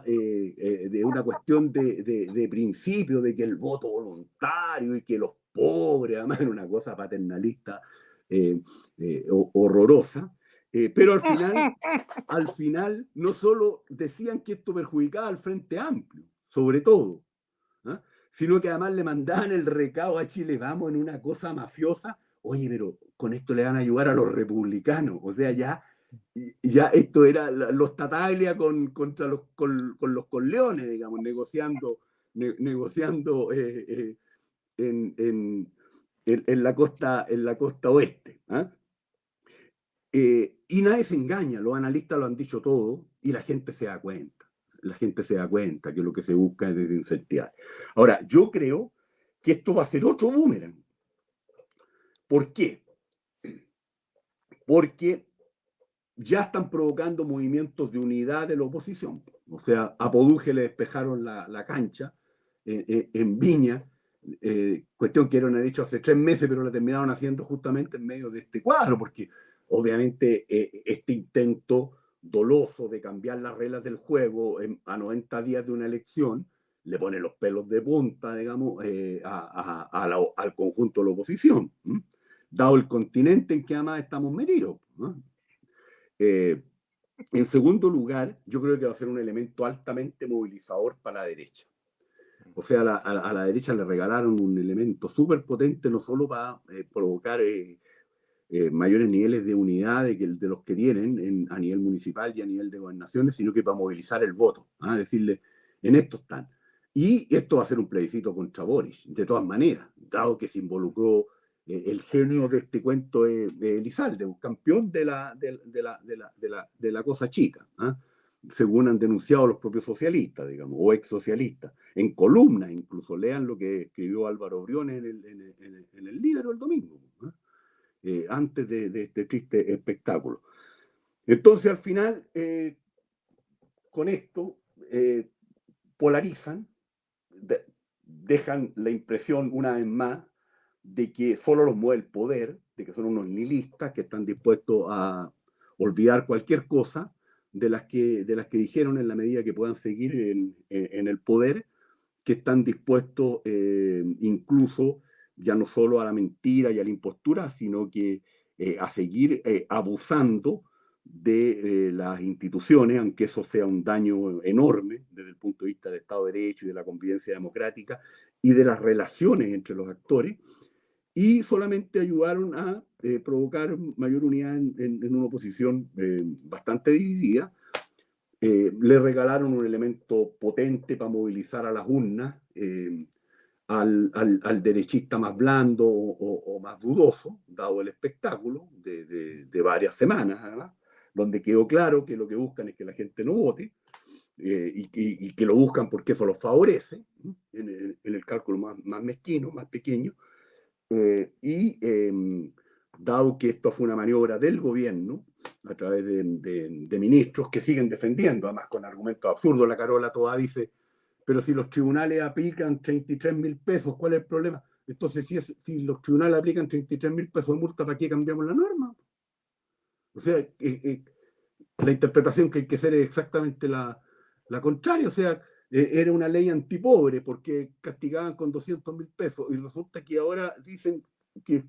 de una cuestión de principio, de que el voto voluntario y que los pobres, además era una cosa paternalista horrorosa. Pero al final no solo decían que esto perjudicaba al Frente Amplio, sobre todo, sino que además le mandaban el recado a Chile Vamos en una cosa mafiosa. oye, pero con esto le van a ayudar a los republicanos. O sea, ya esto era los Tataglia con los Corleones, digamos, negociando en la costa oeste. Y nadie se engaña, los analistas lo han dicho todo y la gente se da cuenta. La gente se da cuenta que lo que se busca es desincentivar. Ahora, yo creo que esto va a ser otro boomerang. ¿Por qué? Porque ya están provocando movimientos de unidad de la oposición. O sea, a Poduje le despejaron la cancha en Viña, cuestión que eran hecho hace 3 meses, pero la terminaron haciendo justamente en medio de este cuadro, porque obviamente este intento doloso de cambiar las reglas del juego a 90 días de una elección le pone los pelos de punta, digamos, al conjunto de la oposición, dado el continente en que además estamos metidos, ¿no? En segundo lugar, yo creo que va a ser un elemento altamente movilizador para la derecha. O sea, a la derecha le regalaron un elemento súper potente, no solo para provocar mayores niveles de unidad de los que tienen a nivel municipal y a nivel de gobernaciones, sino que para movilizar el voto, decirle, en esto están. Y esto va a ser un plebiscito contra Boris, de todas maneras, dado que se involucró el genio de este cuento de Elizalde, un campeón de la cosa chica, según han denunciado los propios socialistas, digamos, o ex socialistas, en columnas incluso. Lean lo que escribió Álvaro Briones en el Líbero el domingo, antes de este triste espectáculo. Entonces, al final, con esto, polarizan, dejan la impresión una vez más de que solo los mueve el poder, de que son unos nihilistas que están dispuestos a olvidar cualquier cosa de las que dijeron en la medida que puedan seguir en el poder, que están dispuestos incluso ya no solo a la mentira y a la impostura, sino que a seguir abusando de las instituciones, aunque eso sea un daño enorme desde el punto de vista del Estado de Derecho y de la convivencia democrática y de las relaciones entre los actores, y solamente ayudaron a provocar mayor unidad en una oposición bastante dividida. Le regalaron un elemento potente para movilizar a las urnas, al derechista más blando o más dudoso, dado el espectáculo de varias semanas, además, donde quedó claro que lo que buscan es que la gente no vote, y que lo buscan porque eso los favorece, en el cálculo más mezquino, más pequeño. Dado que esto fue una maniobra del gobierno, a través de ministros que siguen defendiendo, además con argumentos absurdos, la Carola toda dice, pero si los tribunales aplican 33.000 pesos, ¿cuál es el problema? Entonces, si los tribunales aplican 33.000 pesos de multa, ¿para qué cambiamos la norma? O sea, la interpretación que hay que hacer es exactamente la contraria. O sea, era una ley antipobre porque castigaban con 200.000 pesos y resulta que ahora dicen que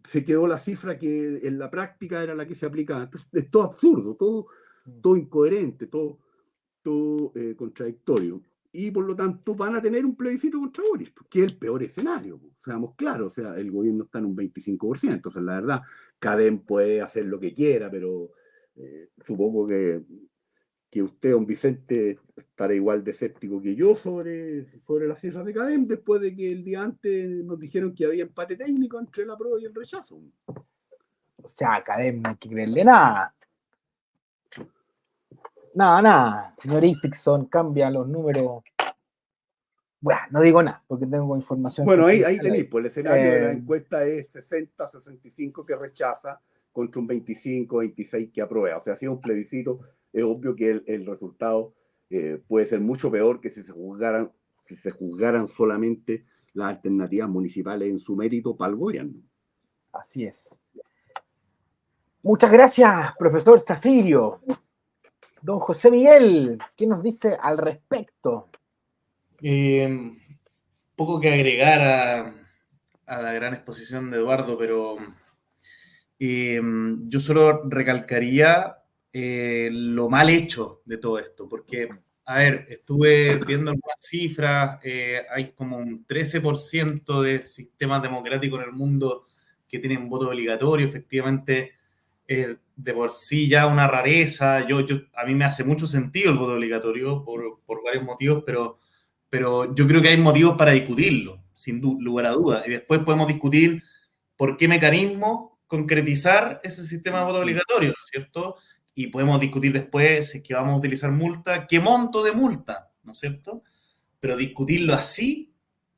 se quedó la cifra que en la práctica era la que se aplicaba. Entonces, es todo absurdo, todo incoherente, todo contradictorio. Y por lo tanto van a tener un plebiscito contra Boris, que es el peor escenario, seamos claros. O sea, el gobierno está en un 25%. O sea, la verdad, Cadem puede hacer lo que quiera, pero supongo que usted, don Vicente, estará igual de escéptico que yo sobre las cifras de Cadem, después de que el día antes nos dijeron que había empate técnico entre el apruebo y el rechazo. O sea, Cadem no hay que creerle nada. Nada. Señor Isakson, cambia los números. Bueno, no digo nada, porque tengo información. Bueno, ahí tenéis, pues el escenario de la encuesta es 60-65 que rechaza contra un 25-26 que aprueba. O sea, si es un plebiscito, es obvio que el resultado puede ser mucho peor que si se juzgaran solamente las alternativas municipales en su mérito para el gobierno. Así es. Muchas gracias, profesor Zafirio. Don José Miguel, ¿qué nos dice al respecto? Poco que agregar a la gran exposición de Eduardo, pero yo solo recalcaría lo mal hecho de todo esto, porque, a ver, estuve viendo algunas cifras, hay como un 13% de sistemas democráticos en el mundo que tienen voto obligatorio, efectivamente, de por sí ya una rareza. A mí me hace mucho sentido el voto obligatorio por varios motivos, pero yo creo que hay motivos para discutirlo, sin lugar a dudas. Y después podemos discutir por qué mecanismo concretizar ese sistema de voto obligatorio, ¿no es cierto? Y podemos discutir después si es que vamos a utilizar multa, qué monto de multa, ¿no es cierto? Pero discutirlo así,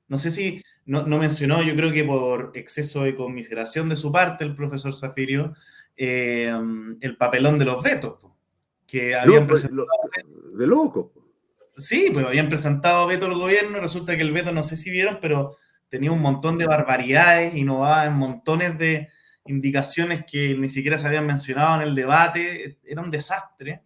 no sé si no mencionó, yo creo que por exceso de conmiseración de su parte, el profesor Zafirio, el papelón de los vetos, que habían presentado. De loco. Sí, pues habían presentado veto al gobierno, y resulta que el veto, no sé si vieron, pero tenía un montón de barbaridades, innovaba en montones de indicaciones que ni siquiera se habían mencionado en el debate, era un desastre.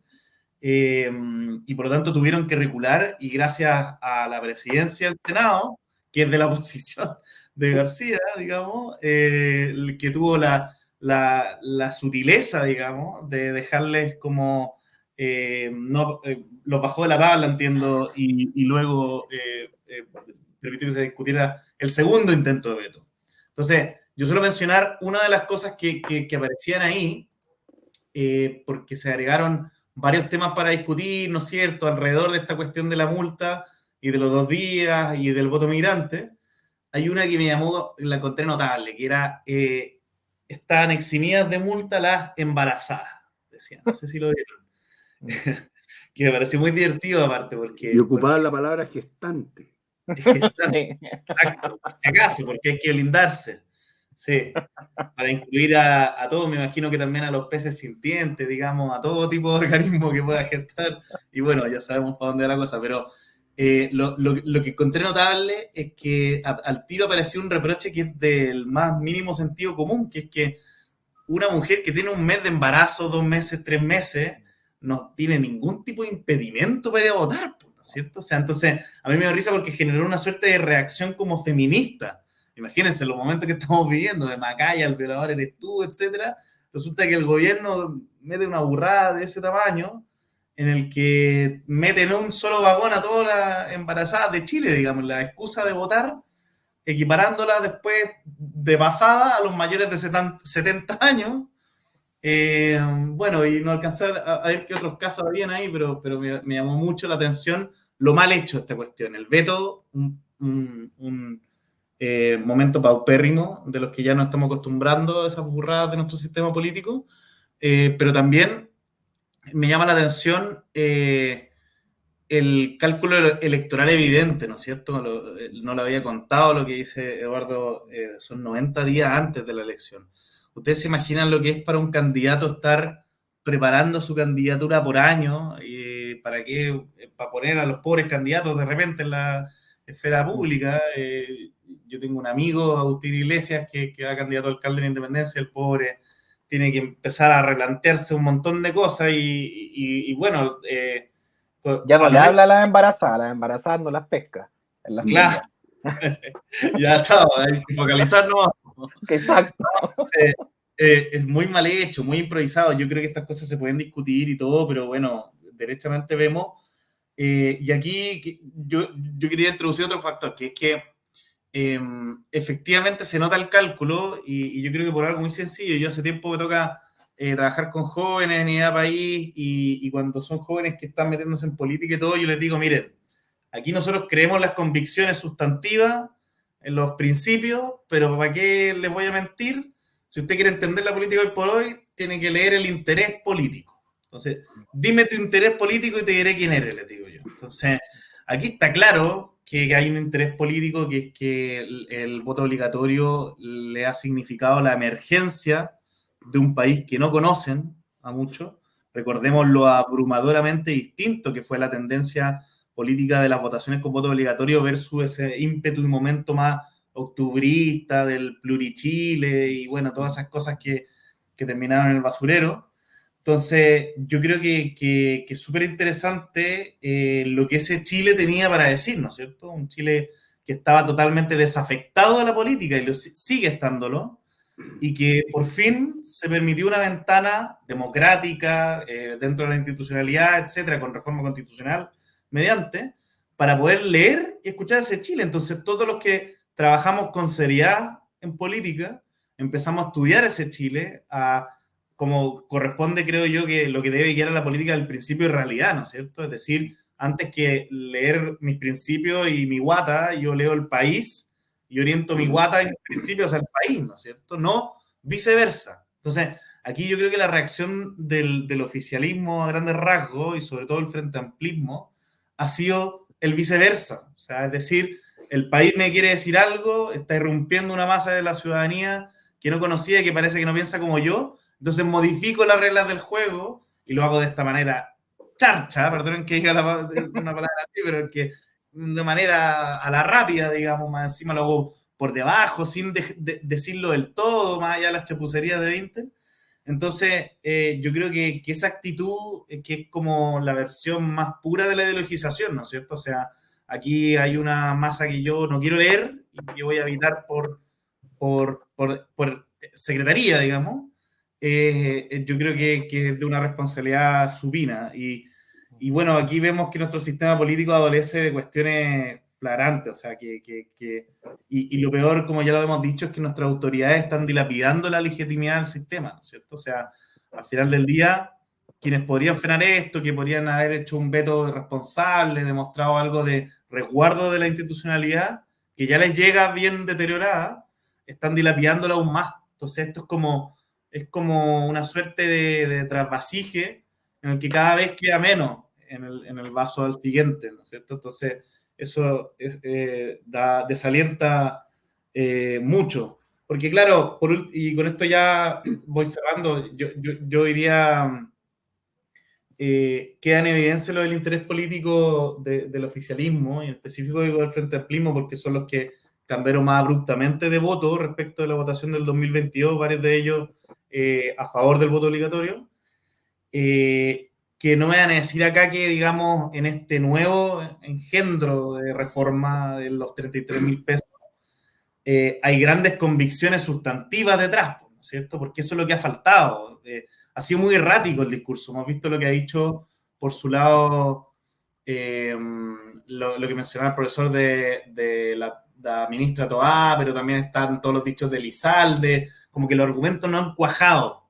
Y por lo tanto tuvieron que recular, y gracias a la presidencia del Senado, que es de la oposición de García, digamos, que tuvo la sutileza, digamos, de dejarles como, los bajó de la tabla, entiendo, y luego permitió que se discutiera el segundo intento de veto. Entonces, yo suelo mencionar una de las cosas que aparecían ahí, porque se agregaron varios temas para discutir, ¿no es cierto?, alrededor de esta cuestión de la multa y de los 2 días y del voto migrante. Hay una que me llamó, la encontré notable, que era, estaban eximidas de multa las embarazadas, decían, no sé si lo vieron. Que me pareció muy divertido aparte, porque... Y ocupaban la palabra gestante. Gestante, sí. Exacto, por si acaso, porque hay que blindarse. Sí, para incluir a todos, me imagino que también a los peces sintientes, digamos, a todo tipo de organismo que pueda gestar. Y bueno, ya sabemos para dónde va la cosa, pero lo que encontré notable es que al tiro apareció un reproche que es del más mínimo sentido común, que es que una mujer que tiene un mes de embarazo, 2 meses, 3 meses, no tiene ningún tipo de impedimento para ir a votar, ¿no es cierto? O sea, entonces, a mí me da risa porque generó una suerte de reacción como feminista. Imagínense los momentos que estamos viviendo, de Macaya, el violador eres tú, etcétera. Resulta que el gobierno mete una burrada de ese tamaño en el que mete en un solo vagón a todas las embarazadas de Chile, digamos, la excusa de votar, equiparándola después de pasada a los mayores de 70 años. Bueno, y no alcancé a ver qué otros casos habían ahí, pero me llamó mucho la atención lo mal hecho de esta cuestión. El veto, un momento paupérrimo de los que ya nos estamos acostumbrando a esas burradas de nuestro sistema político, pero también me llama la atención el cálculo electoral evidente, ¿no es cierto? No lo había contado lo que dice Eduardo, son 90 días antes de la elección. ¿Ustedes se imaginan lo que es para un candidato estar preparando su candidatura por año? ¿Para qué? Para poner a los pobres candidatos de repente en la esfera pública. Yo tengo un amigo, Agustín Iglesias, que va candidato a alcalde de la Independencia. El pobre tiene que empezar a replantearse un montón de cosas y bueno... ya no le habla a las embarazadas no las pesca. En las claro. Ya está, hay que focalizarnos. Exacto. Entonces, es muy mal hecho, muy improvisado. Yo creo que estas cosas se pueden discutir y todo, pero bueno, derechamente vemos. Y aquí yo quería introducir otro factor, que es que efectivamente se nota el cálculo y yo creo que por algo muy sencillo. Yo hace tiempo me toca trabajar con jóvenes en Idea País y cuando son jóvenes que están metiéndose en política y todo, yo les digo, miren, aquí nosotros creemos las convicciones sustantivas, en los principios, pero ¿para qué les voy a mentir? Si usted quiere entender la política hoy por hoy, tiene que leer el interés político. Entonces, dime tu interés político y te diré quién eres, les digo yo. Entonces, aquí está claro que hay un interés político, que es que el voto obligatorio le ha significado la emergencia de un país que no conocen a muchos. Recordemos lo abrumadoramente distinto que fue la tendencia política de las votaciones con voto obligatorio versus ese ímpetu y momento más octubrista del plurichile y bueno, todas esas cosas que terminaron en el basurero. Entonces, yo creo que es súper interesante lo que ese Chile tenía para decir, ¿no es cierto? Un Chile que estaba totalmente desafectado de la política y sigue estándolo, y que por fin se permitió una ventana democrática dentro de la institucionalidad, etcétera, con reforma constitucional mediante, para poder leer y escuchar ese Chile. Entonces, todos los que trabajamos con seriedad en política, empezamos a estudiar ese Chile, como corresponde, creo yo, que lo que debe guiar a la política del principio y realidad, ¿no es cierto? Es decir, antes que leer mis principios y mi guata, yo leo el país y oriento mi guata y mis principios al país, ¿no es cierto? No viceversa. Entonces, aquí yo creo que la reacción del oficialismo a grandes rasgos y sobre todo el frente amplismo ha sido el viceversa. O sea, es decir, el país me quiere decir algo, está irrumpiendo una masa de la ciudadanía que no conocía y que parece que no piensa como yo, entonces modifico las reglas del juego y lo hago de esta manera charcha, perdonen que diga una palabra así, pero que de una manera a la rápida, digamos, más encima lo hago por debajo, sin decirlo del todo, más allá de las chapucerías de 20. Entonces, yo creo que esa actitud, que es como la versión más pura de la ideologización, ¿no es cierto? O sea, aquí hay una masa que yo no quiero leer y que voy a evitar por secretaría, digamos. Yo creo que es de una responsabilidad supina. Y bueno, aquí vemos que nuestro sistema político adolece de cuestiones flagrantes, o sea, y lo peor, como ya lo hemos dicho, es que nuestras autoridades están dilapidando la legitimidad del sistema, ¿no es cierto? O sea, al final del día, quienes podrían frenar esto, que podrían haber hecho un veto responsable, demostrado algo de resguardo de la institucionalidad, que ya les llega bien deteriorada, están dilapidándola aún más. Entonces, esto es como una suerte de trasvasije en el que cada vez queda menos en el vaso al siguiente, ¿no es cierto? Entonces, eso desalienta mucho. Porque claro, y con esto ya voy cerrando, yo diría, queda en evidencia lo del interés político del oficialismo, y en específico digo del Frente Amplismo, porque son los que cambiaron más abruptamente de voto respecto de la votación del 2022, varios de ellos a favor del voto obligatorio. Que no me van a decir acá que, digamos, en este nuevo engendro de reforma de los 33.000 pesos, hay grandes convicciones sustantivas detrás, ¿no es cierto? Porque eso es lo que ha faltado. Ha sido muy errático el discurso. Hemos visto lo que ha dicho por su lado lo que mencionaba el profesor de la ministra Toá, pero también están todos los dichos de Lizalde, como que los argumentos no han cuajado.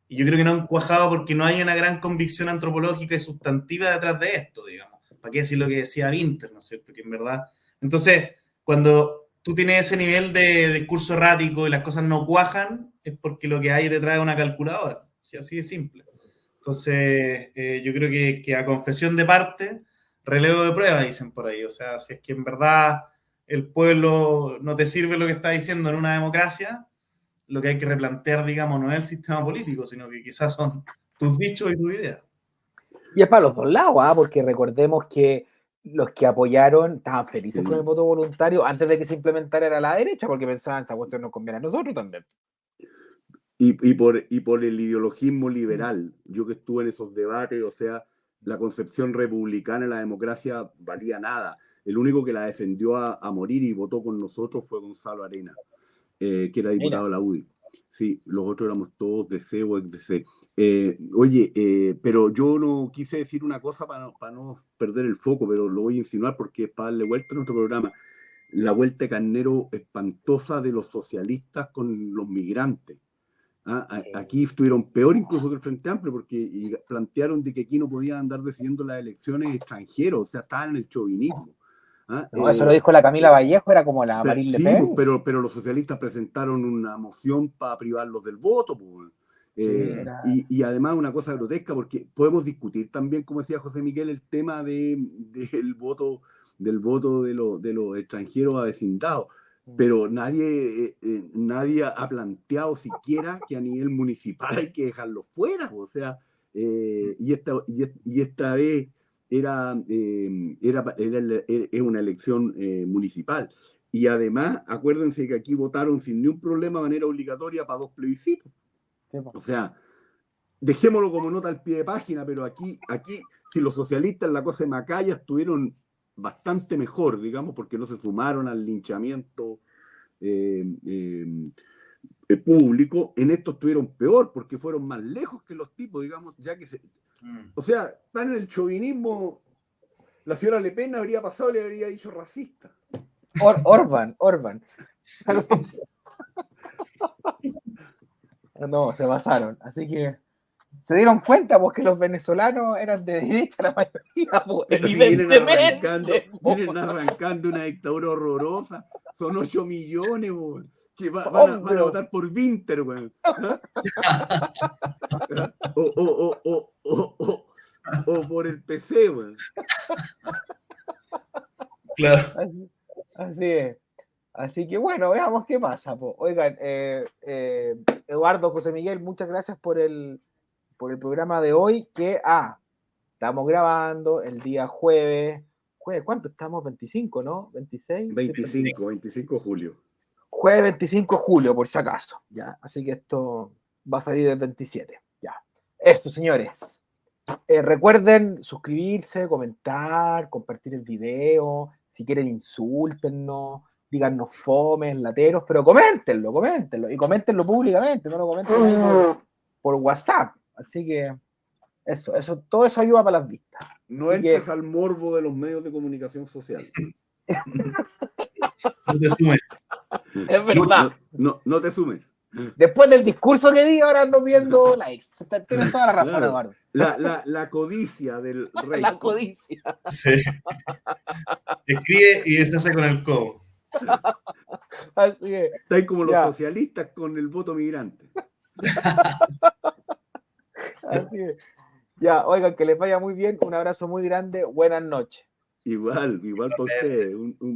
Y yo creo que no han cuajado porque no hay una gran convicción antropológica y sustantiva detrás de esto, digamos. ¿Para qué decir lo que decía Winter, ¿no es cierto? Que en verdad... Entonces, cuando tú tienes ese nivel de discurso errático y las cosas no cuajan, es porque lo que hay detrás es una calculadora. ¿Sí? Así de simple. Entonces, yo creo que a confesión de parte, relevo de prueba, dicen por ahí. O sea, si es que en verdad el pueblo no te sirve lo que está diciendo en una democracia, lo que hay que replantear, digamos, no es el sistema político, sino que quizás son tus dichos y tus ideas. Y es para los dos lados, porque recordemos que los que apoyaron estaban felices con el voto voluntario antes de que se implementara a la derecha, porque pensaban, esta cuestión nos conviene a nosotros también. Y por el ideologismo liberal, yo que estuve en esos debates, o sea, la concepción republicana de la democracia valía nada. El único que la defendió a morir y votó con nosotros fue Gonzalo Arena, que era diputado de la UDI. Sí, los otros éramos todos DC o ex DC. Pero yo no quise decir una cosa para no perder el foco, pero lo voy a insinuar porque es para darle vuelta a nuestro programa. La vuelta de carnero espantosa de los socialistas con los migrantes. Aquí estuvieron peor incluso que el Frente Amplio, porque plantearon de que aquí no podían andar decidiendo las elecciones extranjeros, o sea, estaban en el chauvinismo. No, eso lo dijo la Camila Vallejo, era como la Marine Le Pen. Sí, pero los socialistas presentaron una moción para privarlos del voto. Pues. Y además una cosa grotesca, porque podemos discutir también, como decía José Miguel, el tema del voto de los extranjeros avecindados. Pero nadie ha planteado siquiera que a nivel municipal hay que dejarlo fuera. O sea, y esta vez es una elección municipal. Y además, acuérdense que aquí votaron sin ni un problema de manera obligatoria para 2 plebiscitos. O sea, dejémoslo como nota al pie de página, pero aquí si los socialistas en la cosa de Macaya estuvieron bastante mejor, digamos, porque no se sumaron al linchamiento público, en esto estuvieron peor, porque fueron más lejos que los tipos, digamos, ya que o sea, están en el chauvinismo. La señora Le Pen habría pasado y le habría dicho racista. Orban. No, se pasaron. Así que se dieron cuenta pues, que los venezolanos eran de derecha la mayoría, pues, Pero si evidentemente. vienen arrancando una dictadura horrorosa, son 8 millones, weón, que van a Obvio. votar por Winter, weón. ¿Ah? O por el PC, weón. Claro. Así es. Así que bueno, veamos qué pasa. Po. Oigan, Eduardo, José Miguel, muchas gracias por el programa de hoy. Estamos grabando el día jueves. ¿Jueves cuánto estamos? 25, ¿no? 26. 25 de julio. Jueves 25 de julio, por si acaso. ¿Ya? Así que esto va a salir el 27. Ya. Esto, señores. Recuerden suscribirse, comentar, compartir el video. Si quieren, insúltennos, díganos fomes, lateros, pero coméntenlo. Y coméntenlo públicamente, no lo comenten ahí por WhatsApp. Así que todo eso ayuda para las vistas. No Así entres que, al morbo de los medios de comunicación social. No te sumes. es verdad. No te sumes. Después del discurso que di, ahora ando viendo likes. Tienes toda la razón, Claro. Eduardo. La codicia del rey. La codicia. Sí. Escribe y deshace con el codo. Así es. Está ahí como los Ya. socialistas con el voto migrante. Así es. Ya, oigan, que les vaya muy bien. Un abrazo muy grande. Buenas noches. Igual para ustedes. Un